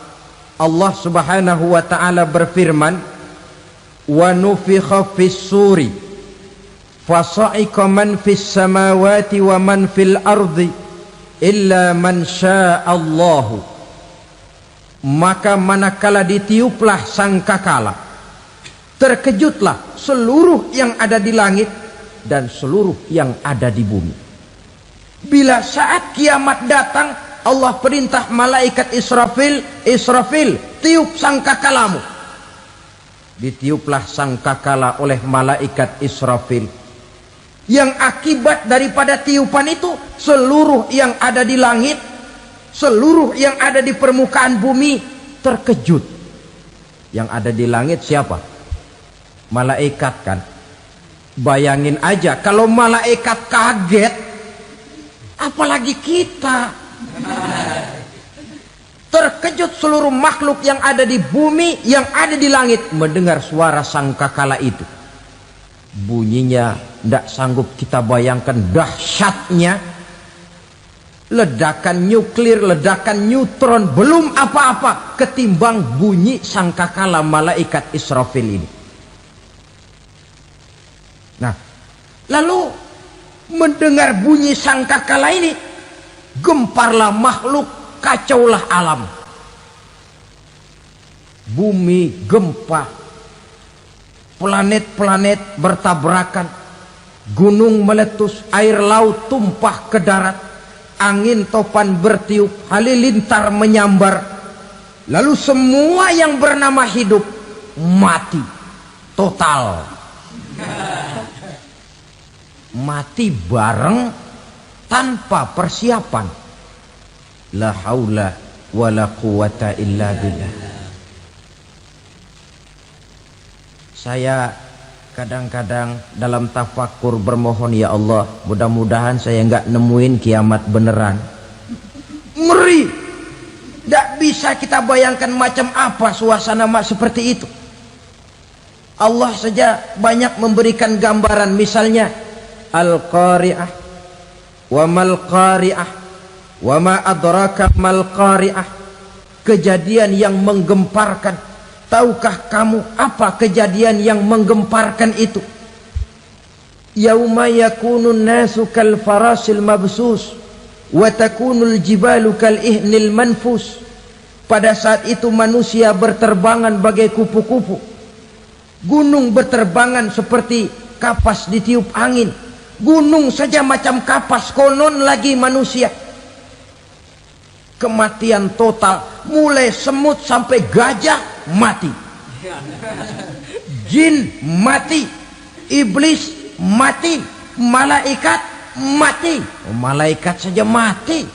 Allah Subhanahu wa taala berfirman, wa nufikha fis-suri fasa'iqa man fis samawati wa man fil ardi illa man sya'allahu. Maka manakala ditiuplah sangkakala, terkejutlah seluruh yang ada di langit dan seluruh yang ada di bumi. Bila saat kiamat datang, Allah perintah malaikat Israfil, Israfil, tiup sangkakalamu. Ditiuplah sangkakala oleh malaikat Israfil. Yang akibat daripada tiupan itu, seluruh yang ada di langit, seluruh yang ada di permukaan bumi terkejut. Yang ada di langit siapa? Malaikat kan. Bayangin aja kalau malaikat kaget, apalagi kita. Terkejut seluruh makhluk yang ada di bumi, yang ada di langit mendengar suara sangkakala itu. Bunyinya tidak sanggup kita bayangkan dahsyatnya. Ledakan nuklir, ledakan neutron, belum apa-apa ketimbang bunyi sangkakala malaikat Israfil ini. Nah, lalu mendengar bunyi sangkakala ini, gemparlah makhluk, kacaulah alam. Bumi gempa, planet-planet bertabrakan, gunung meletus, air laut tumpah ke darat, angin topan bertiup, halilintar menyambar, lalu semua yang bernama hidup mati total. Mati bareng tanpa persiapan. La haula wala quwata illa billah. Saya kadang-kadang dalam tafakur bermohon, ya Allah, mudah-mudahan saya enggak nemuin kiamat beneran. Ngeri. Tidak bisa kita bayangkan macam apa suasana seperti itu. Allah saja banyak memberikan gambaran, misalnya Al-Qari'ah, wa mal qari'ah, wa ma adraka mal qari'ah. Kejadian yang menggemparkan. Tahukah kamu apa kejadian yang menggemparkan itu? Yauma yakunun nasu kal farasil mabsus wa takunul jibalu kal ihnil manfus. Pada saat itu manusia berterbangan bagai kupu-kupu, gunung berterbangan seperti kapas ditiup angin. Gunung saja macam kapas, konon lagi manusia. Kematian total, mulai semut sampai gajah mati, jin mati, iblis mati, malaikat mati. Oh, malaikat saja mati.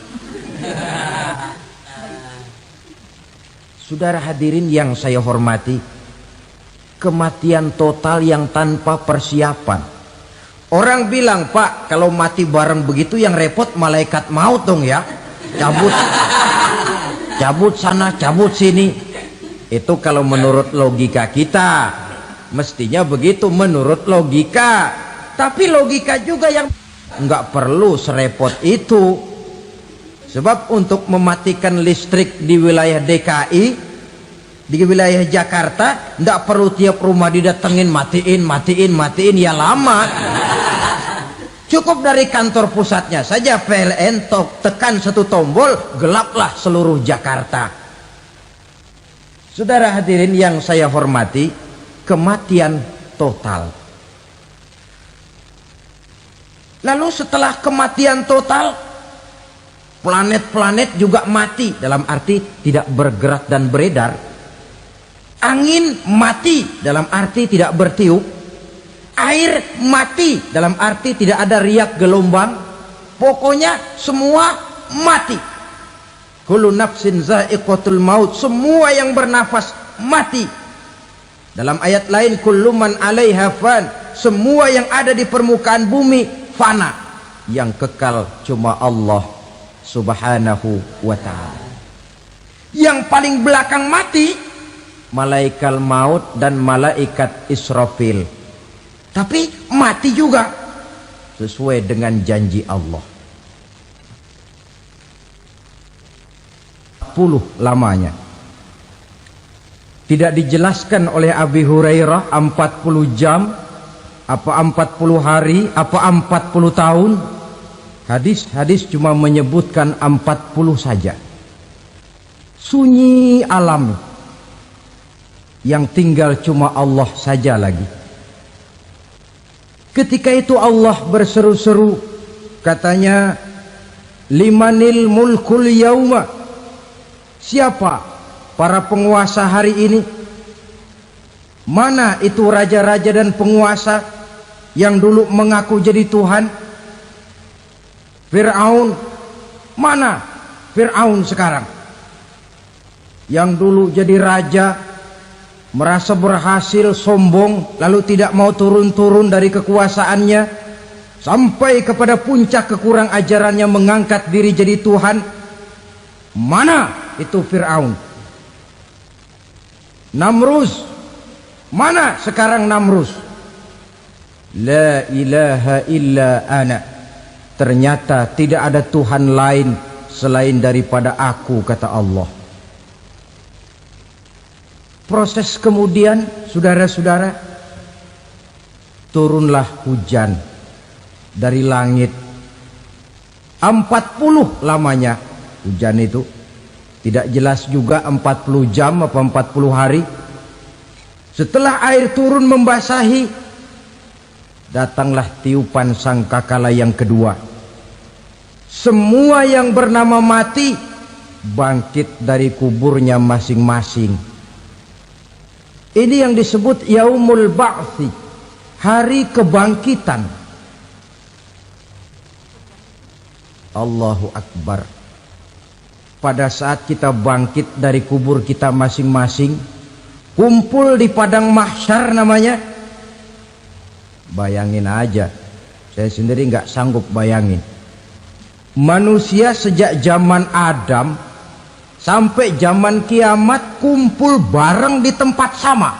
Saudara hadirin yang saya hormati, kematian total yang tanpa persiapan. Orang bilang, Pak, kalau mati bareng begitu yang repot malaikat maut dong ya. Cabut sana, cabut sini. Itu kalau menurut logika kita, mestinya begitu menurut logika. Tapi logika juga yang nggak perlu serepot itu. Sebab untuk mematikan listrik di wilayah DKI, di wilayah Jakarta, nggak perlu tiap rumah didatengin matiin, ya lama. Cukup dari kantor pusatnya saja PLN tekan satu tombol, gelaplah seluruh Jakarta. Saudara hadirin yang saya hormati, kematian total. Lalu setelah kematian total, planet-planet juga mati, dalam arti tidak bergerak dan beredar. Angin mati, dalam arti tidak bertiup. Air mati, dalam arti tidak ada riak gelombang. Pokoknya semua mati. Kullu nafsin za'iqatul maut, semua yang bernafas mati. Dalam ayat lain, kullu man 'alaiha fan, semua yang ada di permukaan bumi fana. Yang kekal cuma Allah Subhanahu wa ta'ala. Yang paling belakang mati malaikat maut dan malaikat Israfil. Tapi mati juga sesuai dengan janji Allah. 40 lamanya. Tidak dijelaskan oleh Abi Hurairah 40 jam, apa 40 hari, apa 40 tahun. Hadis-hadis cuma menyebutkan 40 saja. Sunyi alam, yang tinggal cuma Allah saja lagi. Ketika itu Allah berseru-seru, katanya, limanil mulkul yauma, siapa para penguasa hari ini? Mana itu raja-raja dan penguasa yang dulu mengaku jadi Tuhan? Fir'aun, mana Fir'aun sekarang? Yang dulu jadi raja, merasa berhasil, sombong, lalu tidak mau turun-turun dari kekuasaannya, sampai kepada puncak kekurang ajarannya mengangkat diri jadi Tuhan. Mana itu Fir'aun? Namrus, mana sekarang Namrus? La ilaha illa ana, ternyata tidak ada Tuhan lain selain daripada aku, kata Allah. Proses kemudian, saudara-saudara, turunlah hujan dari langit. 40 lamanya hujan itu. Tidak jelas juga 40 jam apa 40 hari. Setelah air turun membasahi, datanglah tiupan sangkakala yang kedua. Semua yang bernama mati bangkit dari kuburnya masing-masing. Ini yang disebut Yaumul Ba'thi, hari kebangkitan. Allahu Akbar. Pada saat kita bangkit dari kubur kita masing-masing, kumpul di padang mahsyar namanya. Bayangin aja, saya sendiri nggak sanggup bayangin. Manusia sejak zaman Adam sampai zaman kiamat kumpul bareng di tempat sama.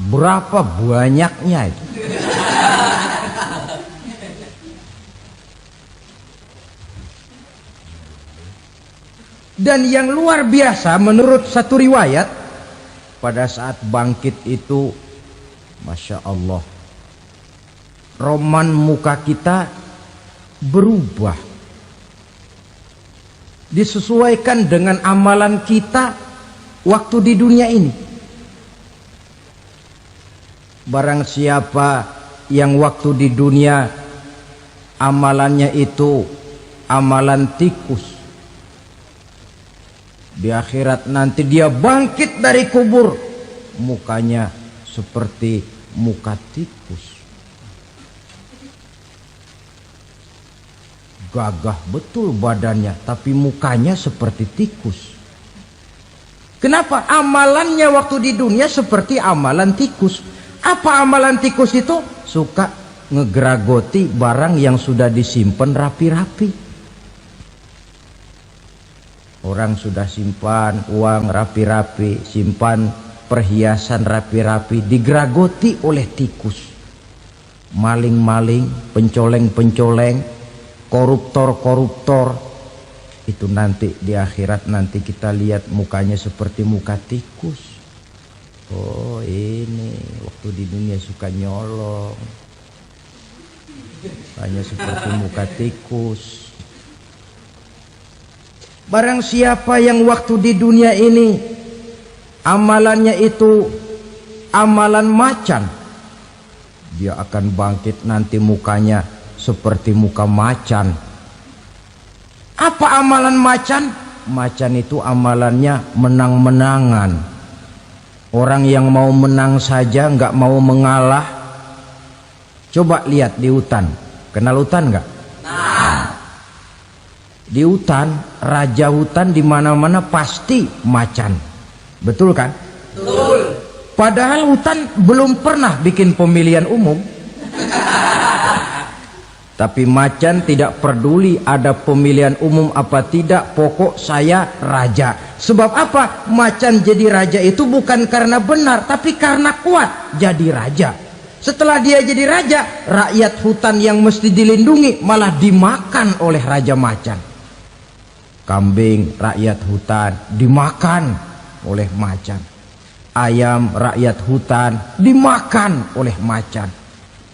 Berapa banyaknya itu? Dan yang luar biasa menurut satu riwayat, pada saat bangkit itu, Masya Allah, roman muka kita berubah, disesuaikan dengan amalan kita waktu di dunia ini. Barang siapa yang waktu di dunia amalannya itu amalan tikus, di akhirat nanti dia bangkit dari kubur, mukanya seperti muka tikus. Gagah betul badannya, tapi mukanya seperti tikus. Kenapa? Amalannya waktu di dunia seperti amalan tikus. Apa amalan tikus itu? Suka ngegeragoti barang yang sudah disimpan rapi-rapi. Orang sudah simpan uang rapi-rapi, simpan perhiasan rapi-rapi, digeragoti oleh tikus. Maling-maling, pencoleng-pencoleng, koruptor-koruptor, itu nanti di akhirat nanti kita lihat mukanya seperti muka tikus. Oh, ini waktu di dunia suka nyolong, hanya seperti muka tikus. Barang siapa yang waktu di dunia ini amalannya itu amalan macan, dia akan bangkit nanti mukanya seperti muka macan. Apa amalan macan? Macan itu amalannya menang-menangan. Orang yang mau menang saja nggak mau mengalah. Coba lihat di hutan. Kenal hutan nggak? Di hutan, raja hutan di mana-mana pasti macan. Betul kan? Betul. Padahal hutan belum pernah bikin pemilihan umum. Tapi macan tidak peduli ada pemilihan umum apa tidak, pokok saya raja. Sebab apa? Macan jadi raja itu bukan karena benar, tapi karena kuat jadi raja. Setelah dia jadi raja, rakyat hutan yang mesti dilindungi malah dimakan oleh raja macan. Kambing rakyat hutan dimakan oleh macan. Ayam rakyat hutan dimakan oleh macan.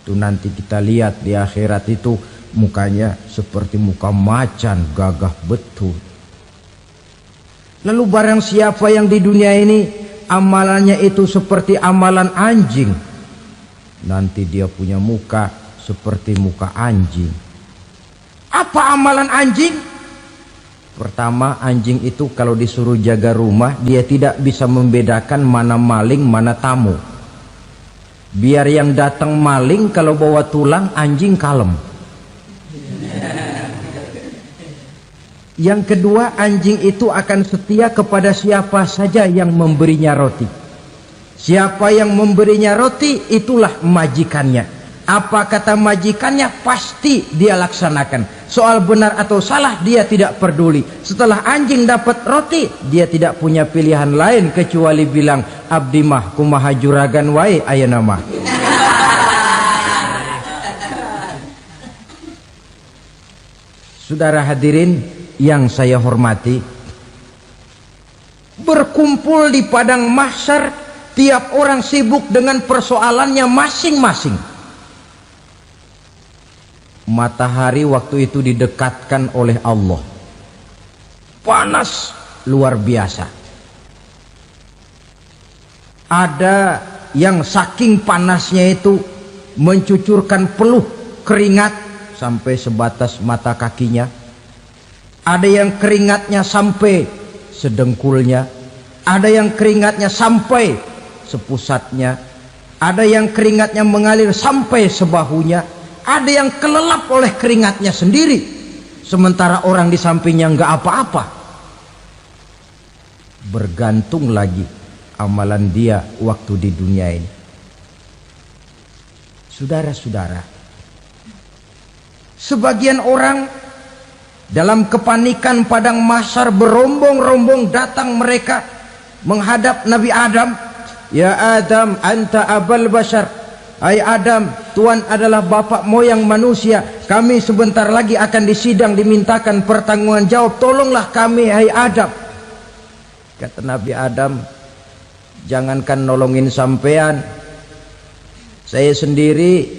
Itu nanti kita lihat di akhirat itu mukanya seperti muka macan, gagah betul. Lalu barang siapa yang di dunia ini amalannya itu seperti amalan anjing, nanti dia punya muka seperti muka anjing. Apa amalan anjing? Pertama, anjing itu kalau disuruh jaga rumah, dia tidak bisa membedakan mana maling, mana tamu. Biar yang datang maling, kalau bawa tulang, anjing kalem. Yang kedua, anjing itu akan setia kepada siapa saja yang memberinya roti. Siapa yang memberinya roti, itulah majikannya. Apa kata majikannya, pasti dia laksanakan. Soal benar atau salah dia tidak peduli. Setelah anjing dapat roti, dia tidak punya pilihan lain kecuali bilang, abdi mah kumaha juragan wae ayeuna mah. Saudara hadirin yang saya hormati, berkumpul di padang mahsyar, tiap orang sibuk dengan persoalannya masing-masing. Matahari waktu itu didekatkan oleh Allah, panas luar biasa. Ada yang saking panasnya itu mencucurkan peluh keringat sampai sebatas mata kakinya. Ada yang keringatnya sampai sedengkulnya, ada yang keringatnya sampai sepusatnya, ada yang keringatnya mengalir sampai sebahunya, ada yang kelelap oleh keringatnya sendiri, sementara orang di sampingnya nggak apa-apa. Bergantung lagi amalan dia waktu di dunia ini. Saudara-saudara, sebagian orang dalam kepanikan padang mahsyar berombong-rombong datang mereka menghadap Nabi Adam. Ya Adam, anta abal bashar. Hai Adam, Tuhan adalah bapak moyang manusia. Kami sebentar lagi akan disidang, dimintakan pertanggungan jawab. Tolonglah kami, hai Adam. Kata Nabi Adam, jangankan nolongin sampean, saya sendiri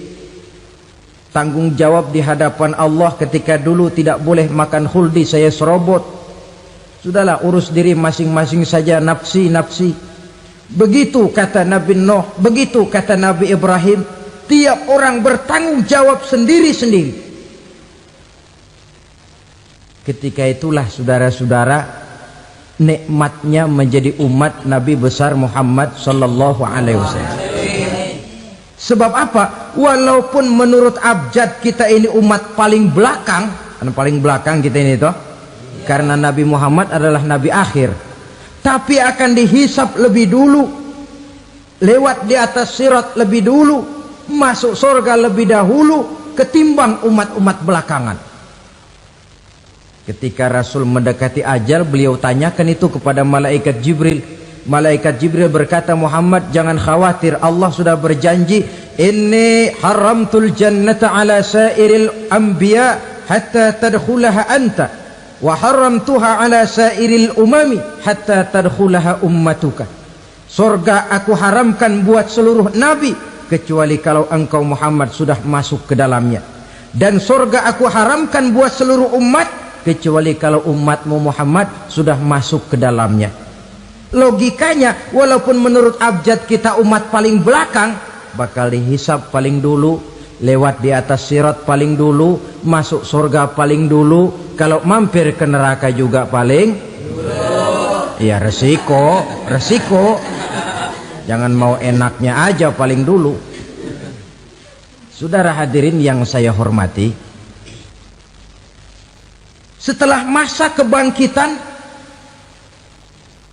tanggung jawab di hadapan Allah ketika dulu tidak boleh makan khuldi, saya serobot. Sudahlah, urus diri masing-masing saja, nafsi. Begitu kata Nabi Nuh, begitu kata Nabi Ibrahim. Tiap orang bertanggung jawab sendiri-sendiri. Ketika itulah saudara-saudara, nikmatnya menjadi umat Nabi besar Muhammad sallallahu alaihi wasallam. Sebab apa? Walaupun menurut abjad kita ini umat paling belakang, paling belakang kita ini toh, karena Nabi Muhammad adalah Nabi akhir, tapi akan dihisap lebih dulu, lewat di atas sirat lebih dulu, masuk surga lebih dahulu ketimbang umat-umat belakangan. Ketika Rasul mendekati ajal, beliau tanyakan itu kepada malaikat Jibril. Malaikat Jibril berkata, Muhammad jangan khawatir, Allah sudah berjanji, inni haramtul jannata ala sairil anbiya hatta tadkhulaha anta wa haramtuha ala sairil umami hatta tadkhulaha ummatuka. Surga aku haramkan buat seluruh nabi kecuali kalau engkau Muhammad sudah masuk ke dalamnya, dan surga aku haramkan buat seluruh umat kecuali kalau umatmu Muhammad sudah masuk ke dalamnya. Logikanya, walaupun menurut abjad kita umat paling belakang, bakal dihisap paling dulu, lewat di atas sirat paling dulu, masuk surga paling dulu, kalau mampir ke neraka juga paling dulu. Ya resiko. Jangan mau enaknya aja paling dulu. Saudara hadirin yang saya hormati, setelah masa kebangkitan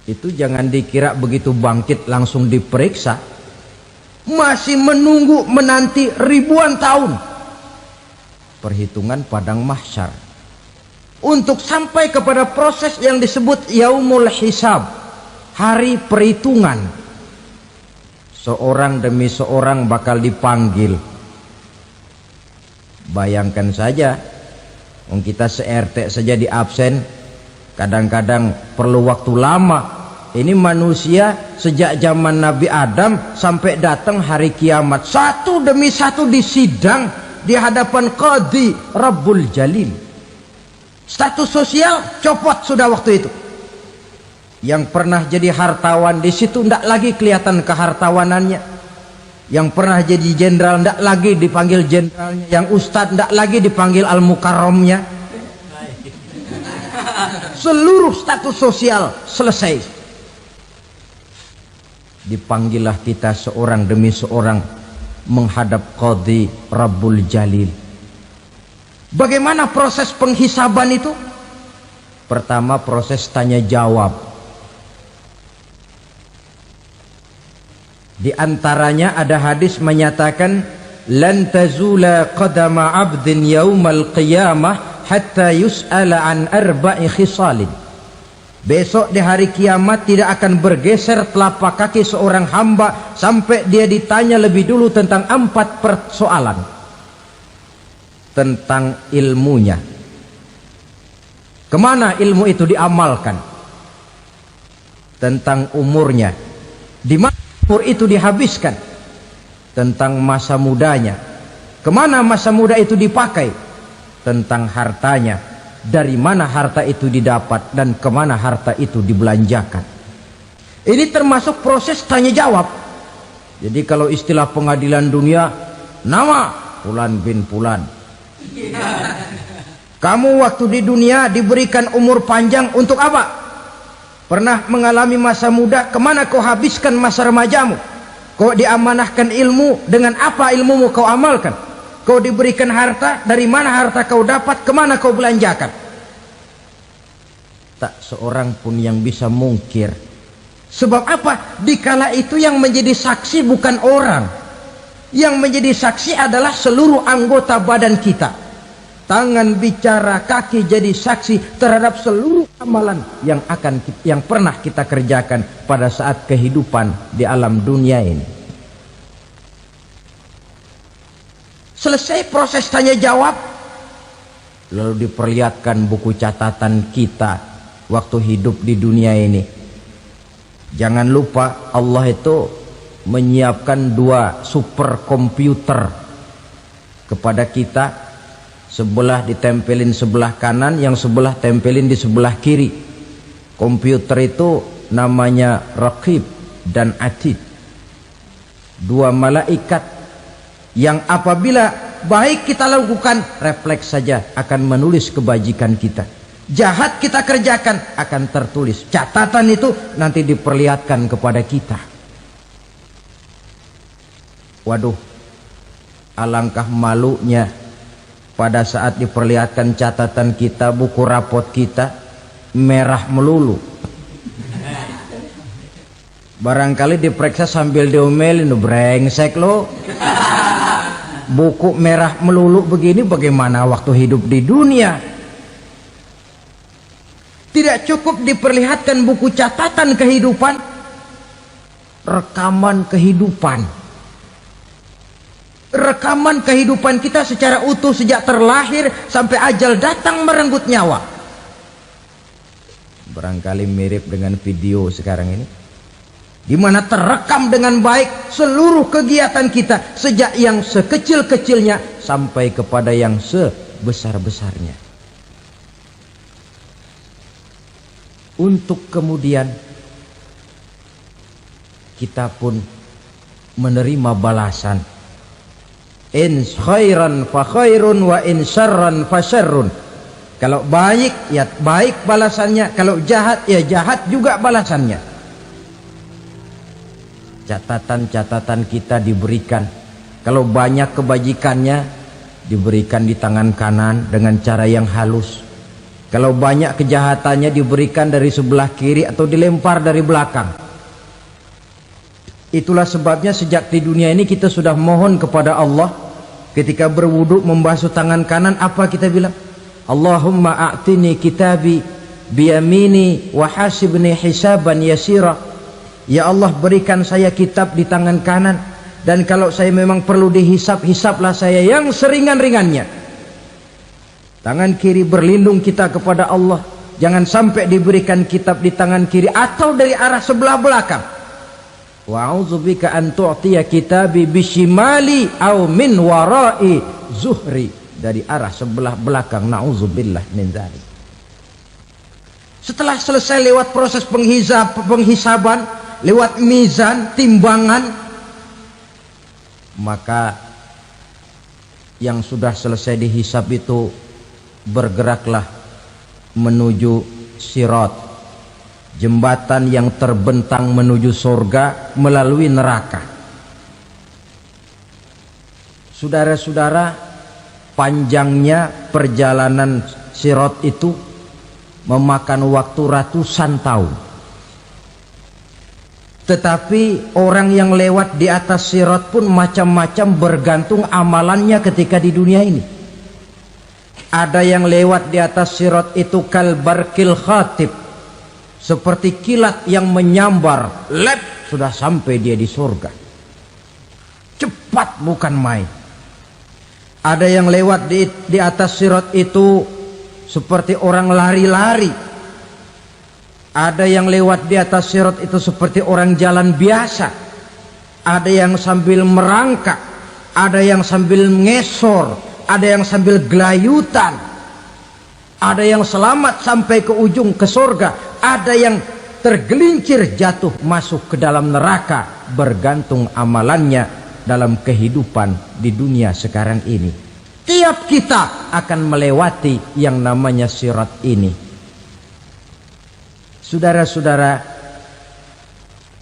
itu jangan dikira begitu bangkit langsung diperiksa, masih menunggu menanti ribuan tahun perhitungan padang mahsyar untuk sampai kepada proses yang disebut yaumul hisab, hari perhitungan. Seorang demi seorang bakal dipanggil. Bayangkan saja, kita se-RT saja di absen, kadang-kadang perlu waktu lama. Ini manusia sejak zaman Nabi Adam sampai datang hari kiamat, satu demi satu disidang di hadapan Qadhi Rabbul Jalil. Status sosial copot sudah waktu itu. Yang pernah jadi hartawan di situ tidak lagi kelihatan kehartawanannya. Yang pernah jadi jenderal tidak lagi dipanggil jenderalnya. Yang ustadz tidak lagi dipanggil al-mukarramnya. Seluruh status sosial selesai. Dipanggillah kita seorang demi seorang menghadap Qadhi Rabbul Jalil. Bagaimana proses penghisaban itu? Pertama, proses tanya jawab. Di antaranya ada hadis menyatakan, lan tazula qadama 'abdin yaumal qiyamah hatta yus'ala an arba'i khisalin. Besok di hari kiamat tidak akan bergeser telapak kaki seorang hamba sampai dia ditanya lebih dulu tentang 4 persoalan. Tentang ilmunya, kemana ilmu itu diamalkan. Tentang umurnya, di mana umur itu dihabiskan. Tentang masa mudanya, kemana masa muda itu dipakai. Tentang hartanya, dari mana harta itu didapat dan kemana harta itu dibelanjakan. Ini termasuk proses tanya jawab. Jadi kalau istilah pengadilan dunia, Nama Fulan bin Fulan. Kamu waktu di dunia diberikan umur panjang untuk apa? Pernah mengalami masa muda, kemana kau habiskan masa remajamu? Kau diamanahkan ilmu, dengan apa ilmumu kau amalkan? Kau diberikan harta, dari mana harta kau dapat, kemana kau belanjakan? Tak seorang pun yang bisa mungkir. Sebab apa? Dikala itu yang menjadi saksi bukan orang. Yang menjadi saksi adalah seluruh anggota badan kita. Tangan bicara, kaki jadi saksi terhadap seluruh amalan yang pernah kita kerjakan pada saat kehidupan di alam dunia ini. Selesai proses tanya jawab, lalu diperlihatkan buku catatan kita waktu hidup di dunia ini. Jangan lupa Allah itu menyiapkan 2 superkomputer kepada kita. Sebelah ditempelin sebelah kanan, yang sebelah tempelin di sebelah kiri. Komputer itu namanya Raqib dan Atid. 2 malaikat yang apabila baik kita lakukan, refleks saja akan menulis kebajikan kita. Jahat kita kerjakan akan tertulis. Catatan itu nanti diperlihatkan kepada kita. Waduh, alangkah malunya pada saat diperlihatkan catatan kita, buku rapot kita merah melulu. Barangkali diperiksa sambil diomelin, brengsek lo. Buku merah melulu begini bagaimana waktu hidup di dunia? Tidak cukup diperlihatkan buku catatan kehidupan, rekaman kehidupan. Rekaman kehidupan kita secara utuh sejak terlahir sampai ajal datang merenggut nyawa. Barangkali mirip dengan video sekarang ini, di mana terekam dengan baik seluruh kegiatan kita sejak yang sekecil-kecilnya sampai kepada yang sebesar-besarnya. Untuk kemudian kita pun menerima balasan. In khairan fa khairun wa in syarran fa syarrun. Kalau baik ya baik balasannya, kalau jahat ya jahat juga balasannya. Catatan-catatan kita diberikan. Kalau banyak kebajikannya diberikan di tangan kanan dengan cara yang halus. Kalau banyak kejahatannya diberikan dari sebelah kiri atau dilempar dari belakang. Itulah sebabnya sejak di dunia ini kita sudah mohon kepada Allah. Ketika berwudu membasuh tangan kanan, apa kita bilang? Allahumma a'tini kitabi biyamini wa hasibni hisaban yasira. Ya Allah, berikan saya kitab di tangan kanan, dan kalau saya memang perlu dihisap, hisaplah saya yang seringan-ringannya. Tangan kiri berlindung kita kepada Allah, jangan sampai diberikan kitab di tangan kiri atau dari arah sebelah belakang. Wa a'udzubika an tu'tiya kitabi bishimali aw min wara'i zuhri, dari arah sebelah belakang. Na'udzubillah min dzalik. Setelah selesai lewat proses penghisaban, lewat mizan, timbangan, maka yang sudah selesai dihisab itu bergeraklah menuju sirat, jembatan yang terbentang menuju surga melalui neraka. Saudara-saudara, panjangnya perjalanan sirat itu memakan waktu ratusan tahun. Tetapi orang yang lewat di atas sirat pun macam-macam, bergantung amalannya ketika di dunia ini. Ada yang lewat di atas sirat itu kal barkil khatib, seperti kilat yang menyambar, lep, sudah sampai dia di surga. Cepat bukan main. Ada yang lewat di atas sirat itu seperti orang lari-lari. Ada yang lewat di atas sirat itu seperti orang jalan biasa. Ada yang sambil merangkak, ada yang sambil ngesor, ada yang sambil gelayutan, ada yang selamat sampai ke ujung ke surga, ada yang tergelincir jatuh masuk ke dalam neraka, bergantung amalannya dalam kehidupan di dunia sekarang ini. Tiap kita akan melewati yang namanya sirat ini. Saudara-saudara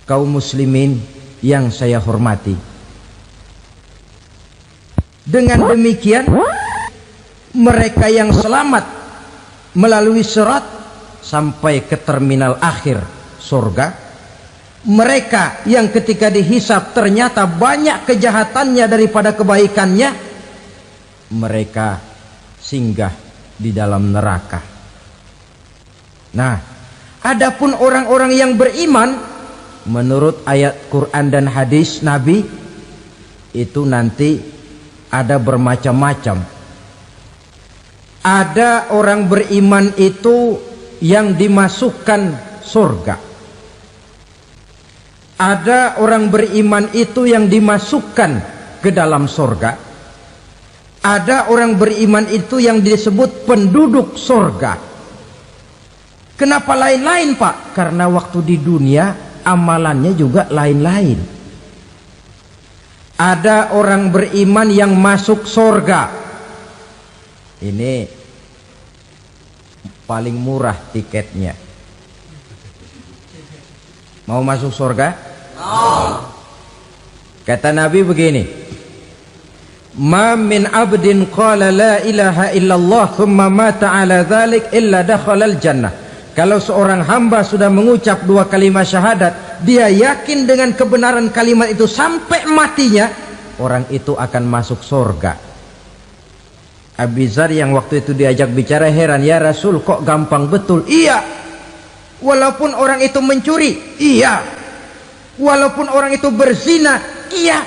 kaum muslimin yang saya hormati, dengan demikian mereka yang selamat melalui sirat sampai ke terminal akhir surga, mereka yang ketika dihisab ternyata banyak kejahatannya daripada kebaikannya, mereka singgah di dalam neraka. Nah, adapun orang-orang yang beriman menurut ayat Quran dan hadis Nabi itu nanti ada bermacam-macam. Ada orang beriman itu yang dimasukkan surga. Ada orang beriman itu yang dimasukkan ke dalam surga. Ada orang beriman itu yang disebut penduduk surga. Kenapa lain-lain, Pak? Karena waktu di dunia amalannya juga lain-lain. Ada orang beriman yang masuk surga. Ini paling murah tiketnya. Mau masuk surga? Kata Nabi begini, ma min abdin qala la ilaha illallah thumma mata ala dhalik illa dakhalal jannah. Kalau seorang hamba sudah mengucap dua kalimat syahadat, dia yakin dengan kebenaran kalimat itu sampai matinya, orang itu akan masuk surga. Abi Dzar yang waktu itu diajak bicara heran, ya Rasul kok gampang betul? Iya, walaupun orang itu mencuri, iya, walaupun orang itu berzina, iya,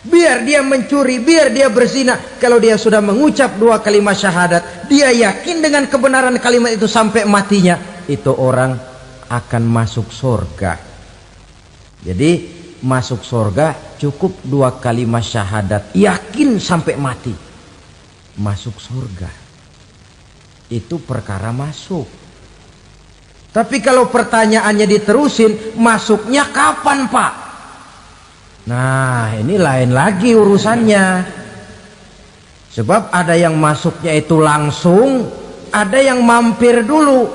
biar dia mencuri, biar dia berzina, kalau dia sudah mengucap dua kalimat syahadat, dia yakin dengan kebenaran kalimat itu sampai matinya, itu orang akan masuk surga. Jadi masuk surga cukup dua kalimat syahadat, yakin sampai mati, masuk surga. Itu perkara masuk. Tapi kalau pertanyaannya diterusin, masuknya kapan, Pak? Nah, ini lain lagi urusannya. Sebab ada yang masuknya itu langsung, ada yang mampir dulu.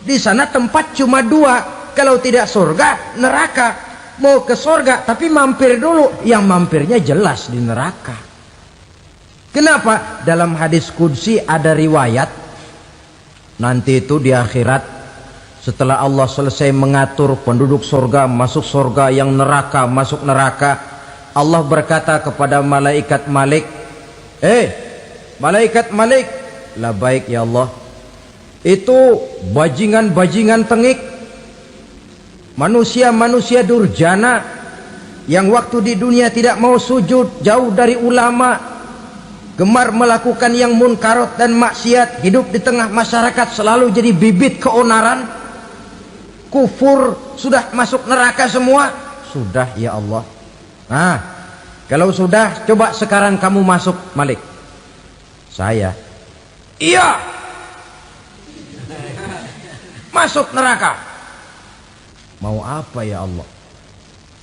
Di sana tempat cuma dua, kalau tidak surga, neraka. Mau ke surga tapi mampir dulu, yang mampirnya jelas di neraka. Kenapa? Dalam hadis qudsi ada riwayat, nanti itu di akhirat, setelah Allah selesai mengatur penduduk surga masuk surga, yang neraka masuk neraka, Allah berkata kepada malaikat Malik, malaikat Malik, labaik ya Allah, itu bajingan-bajingan tengik, manusia-manusia durjana yang waktu di dunia tidak mau sujud, jauh dari ulama, gemar melakukan yang munkarat dan maksiat, hidup di tengah masyarakat selalu jadi bibit keonaran, kufur, sudah masuk neraka semua. Sudah ya Allah. Nah, kalau sudah, coba sekarang kamu masuk, Malik. Saya, iya, masuk neraka. Mau apa ya Allah?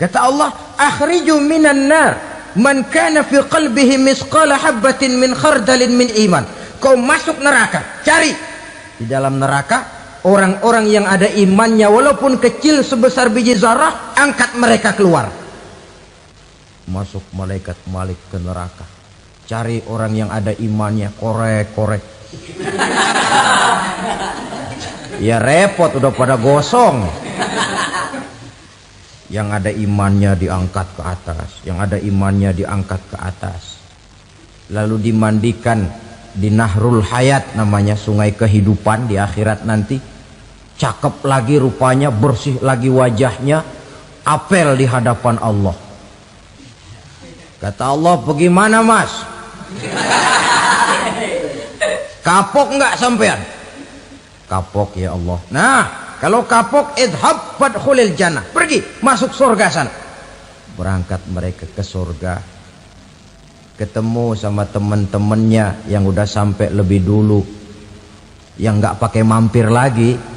Kata Allah, akhriju minan nar man kana fi qalbihi misqala habatin min khardalin min iman. Kau masuk neraka, cari di dalam neraka orang-orang yang ada imannya walaupun kecil sebesar biji zarah, angkat mereka keluar. Masuk malaikat Malik ke neraka, cari orang yang ada imannya, korek-korek. Ya repot, udah pada gosong. Yang ada imannya diangkat ke atas, yang ada imannya diangkat ke atas, lalu dimandikan di Nahrul Hayat, namanya sungai kehidupan di akhirat nanti. Cakep lagi rupanya, bersih lagi wajahnya, apel di hadapan Allah. Kata Allah, bagaimana mas? Kapok nggak sampean? Kapok ya Allah. Nah, kalau kapok, idhab fadkhulil jannah, pergi masuk surga sana. Berangkat mereka ke surga, ketemu sama teman-temannya yang udah sampai lebih dulu, yang nggak pakai mampir lagi.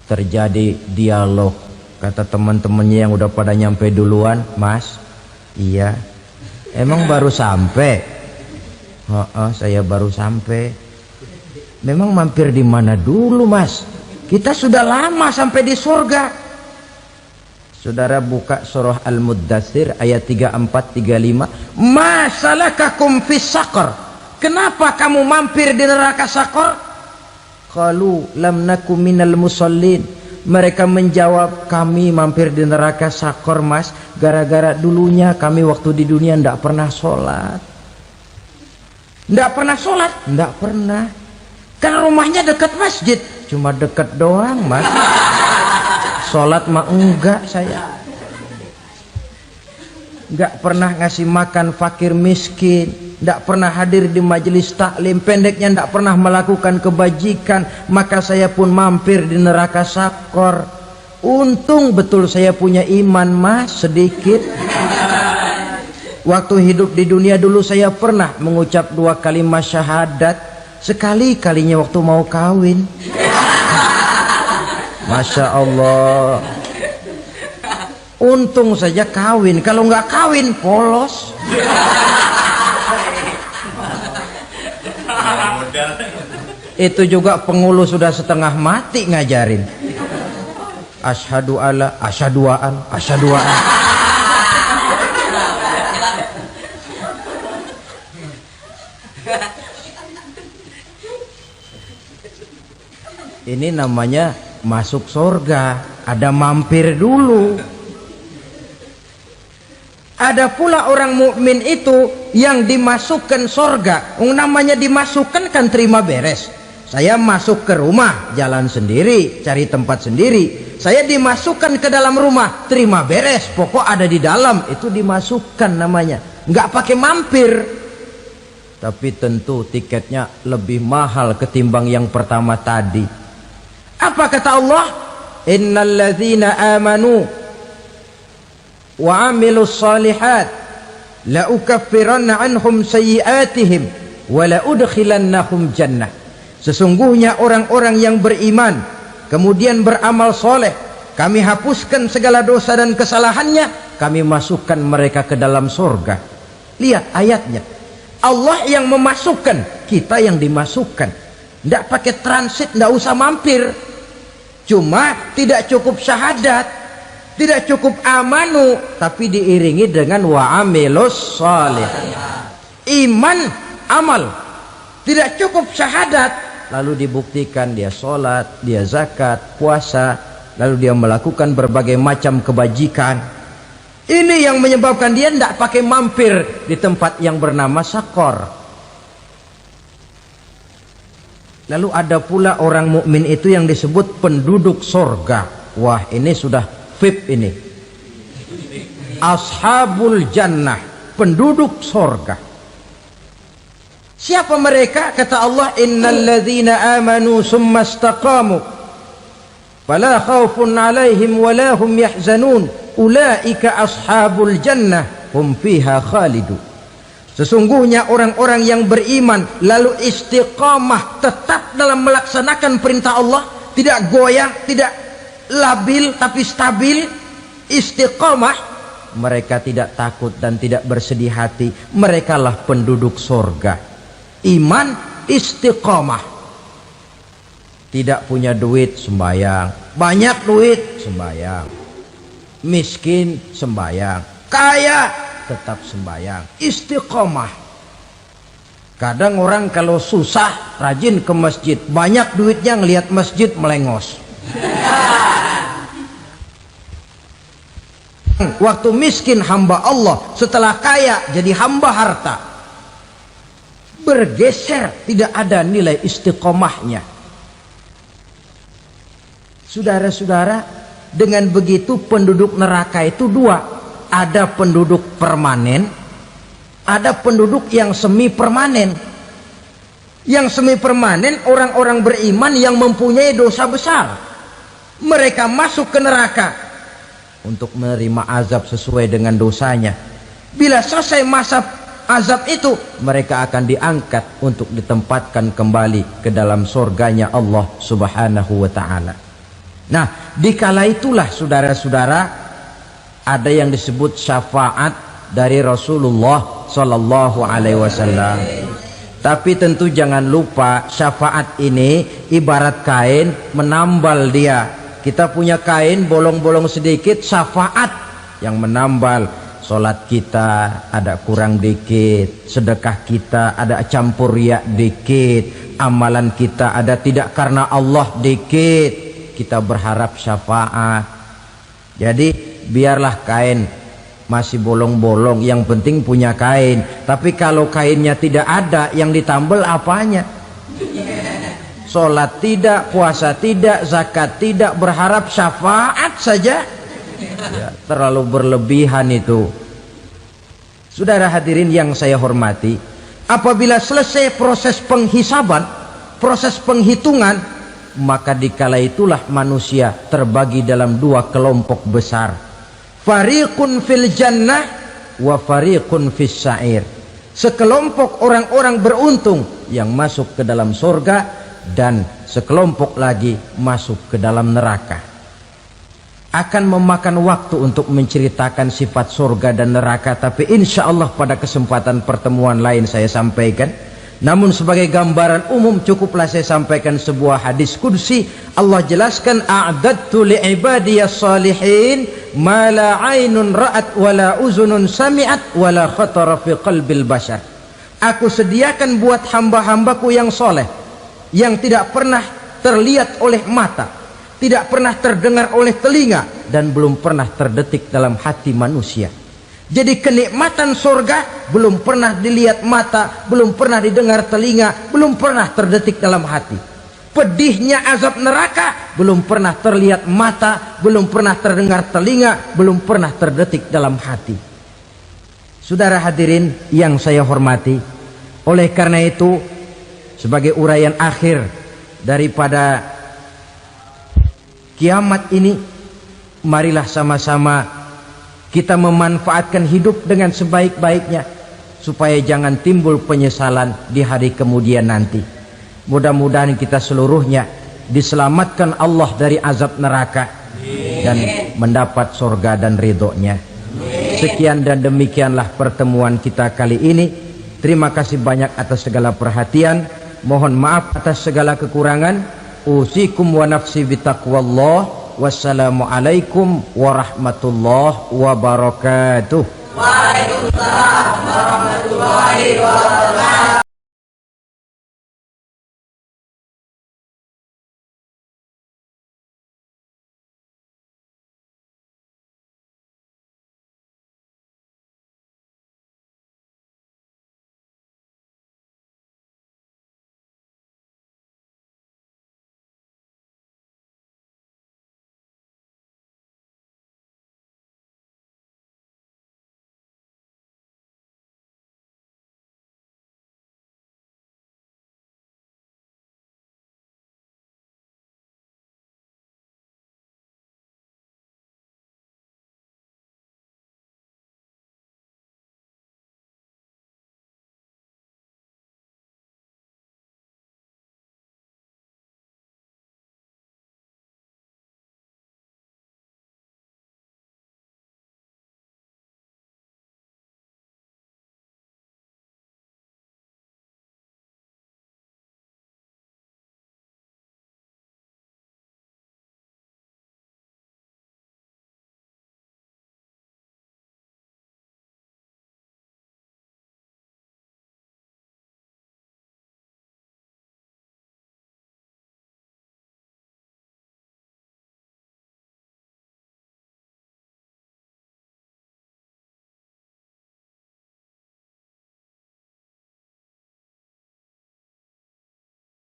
Terjadi dialog. Kata teman-temannya yang udah pada nyampe duluan, mas, Iya. Emang baru sampai? Saya baru sampai. Memang mampir di mana dulu, Mas? Kita sudah lama sampai di surga. Saudara buka surah Al-Muddatsir ayat 34-35. Ma salakakum fis saqar? Kenapa kamu mampir di neraka Saqar? Qalu lam nakum minal musallin. Mereka menjawab, kami mampir di neraka Saqar, Mas, gara-gara dulunya kami waktu di dunia tidak pernah sholat. Tidak pernah sholat? Tidak pernah. Kan rumahnya dekat masjid. Cuma dekat doang, Mas. Sholat mah enggak saya. Enggak pernah ngasih makan fakir miskin, enggak pernah hadir di majelis taklim, pendeknya enggak pernah melakukan kebajikan, maka saya pun mampir di neraka Saqar. Untung betul saya punya iman, Mas, sedikit. Waktu hidup di dunia dulu saya pernah mengucap 2 kalimat syahadat, sekali-kalinya waktu mau kawin. Masya Allah. Untung saja kawin, kalau nggak kawin polos. Itu juga pengulu sudah setengah mati ngajarin. Asyhadu alla, asyaduaan, asyaduaan. Ini namanya masuk surga, ada mampir dulu. Ada pula orang mukmin itu yang dimasukkan surga. Namanya dimasukkan kan terima beres. Saya masuk ke rumah, jalan sendiri, cari tempat sendiri. Saya dimasukkan ke dalam rumah, terima beres, pokok ada di dalam, itu dimasukkan namanya. Nggak pakai mampir. Tapi tentu tiketnya lebih mahal ketimbang yang pertama tadi. Apa kata Allah? Innal ladzina amanu wa amilus salihat la ukaffiranna anhum sayyi'atihim wa la udkhilannahum jannah. Sesungguhnya orang-orang yang beriman kemudian beramal soleh, kami hapuskan segala dosa dan kesalahannya, kami masukkan mereka ke dalam surga. Lihat ayatnya, Allah yang memasukkan, kita yang dimasukkan. Tidak pakai transit, tidak usah mampir. Cuma tidak cukup syahadat, tidak cukup amanu, tapi diiringi dengan wa'amilus salih. Iman, amal. Tidak cukup syahadat, lalu dibuktikan dia sholat, dia zakat, puasa, lalu dia melakukan berbagai macam kebajikan. Ini yang menyebabkan dia tidak pakai mampir di tempat yang bernama Saqar. Lalu ada pula orang mukmin itu yang disebut penduduk surga. Wah, ini sudah VIP ini. Ashabul jannah, penduduk surga. Siapa mereka? Kata Allah, innal ladzina amanu summa istaqamu fala khaufun 'alaihim wala hum yahzanun ulaika ashabul jannah hum fiha khalidun. Sesungguhnya orang-orang yang beriman lalu istiqamah, tetap dalam melaksanakan perintah Allah, tidak goyah, tidak labil tapi stabil, istiqamah, mereka tidak takut dan tidak bersedih hati. Merekalah penduduk surga. Iman, istiqamah. Tidak punya duit, sembayang. Banyak duit, sembayang. Miskin, sembayang. Kaya, tetap sembahyang. Istiqomah. Kadang orang kalau susah rajin ke masjid, banyak duitnya ngelihat masjid melengos. Waktu miskin hamba Allah, setelah kaya jadi hamba harta. Bergeser, tidak ada nilai istiqomahnya. Saudara-saudara, dengan begitu penduduk neraka itu dua. Ada penduduk permanen, ada penduduk yang semi permanen. Yang semi permanen orang-orang beriman yang mempunyai dosa besar. Mereka masuk ke neraka untuk menerima azab sesuai dengan dosanya. Bila selesai masa azab itu, mereka akan diangkat untuk ditempatkan kembali ke dalam surganya Allah Subhanahu wa ta'ala. Nah, dikala itulah saudara-saudara, ada yang disebut syafaat dari Rasulullah sallallahu alaihi wasallam. Tapi tentu jangan lupa syafaat ini ibarat kain menambal dia. Kita punya kain bolong-bolong sedikit, syafaat yang menambal. Salat kita ada kurang dikit, sedekah kita ada campur riak dikit, amalan kita ada tidak karena Allah dikit, kita berharap syafaat. Jadi biarlah kain masih bolong-bolong, yang penting punya kain. Tapi kalau kainnya tidak ada, yang ditambal apanya? Salat tidak, puasa tidak, zakat tidak, berharap syafaat saja. Ya, terlalu berlebihan itu. Saudara hadirin yang saya hormati, apabila selesai proses penghisaban, proses penghitungan, maka dikala itulah manusia terbagi dalam dua kelompok besar. Fariqun fil jannah wa fariqun fis sa'ir. Sekelompok orang-orang beruntung yang masuk ke dalam surga, dan sekelompok lagi masuk ke dalam neraka. Akan memakan waktu untuk menceritakan sifat surga dan neraka, tapi insya Allah pada kesempatan pertemuan lain saya sampaikan. Namun sebagai gambaran umum cukuplah saya sampaikan sebuah hadis qudsi. Allah jelaskan, a'dadtu li'ibadiyas salihin ma la aynun ra'at wa la uzunun sami'at wa la khatara fi qalbil bashar. Aku sediakan buat hamba-hambaku yang soleh, yang tidak pernah terlihat oleh mata, tidak pernah terdengar oleh telinga, dan belum pernah terdetik dalam hati manusia. Jadi kenikmatan surga belum pernah dilihat mata, belum pernah didengar telinga, belum pernah terdetik dalam hati. Pedihnya azab neraka belum pernah terlihat mata, belum pernah terdengar telinga, belum pernah terdetik dalam hati. Saudara hadirin yang saya hormati, oleh karena itu sebagai uraian akhir daripada kiamat ini, marilah sama-sama kita memanfaatkan hidup dengan sebaik-baiknya, supaya jangan timbul penyesalan di hari kemudian nanti. Mudah-mudahan kita seluruhnya diselamatkan Allah dari azab neraka dan mendapat surga dan ridhonya. Sekian dan demikianlah pertemuan kita kali ini. Terima kasih banyak atas segala perhatian. Mohon maaf atas segala kekurangan. Usikum wa nafsi bitaqwallah. Wassalamualaikum warahmatullahi wabarakatuh. Waalaikumsalam warahmatullahi wabarakatuh.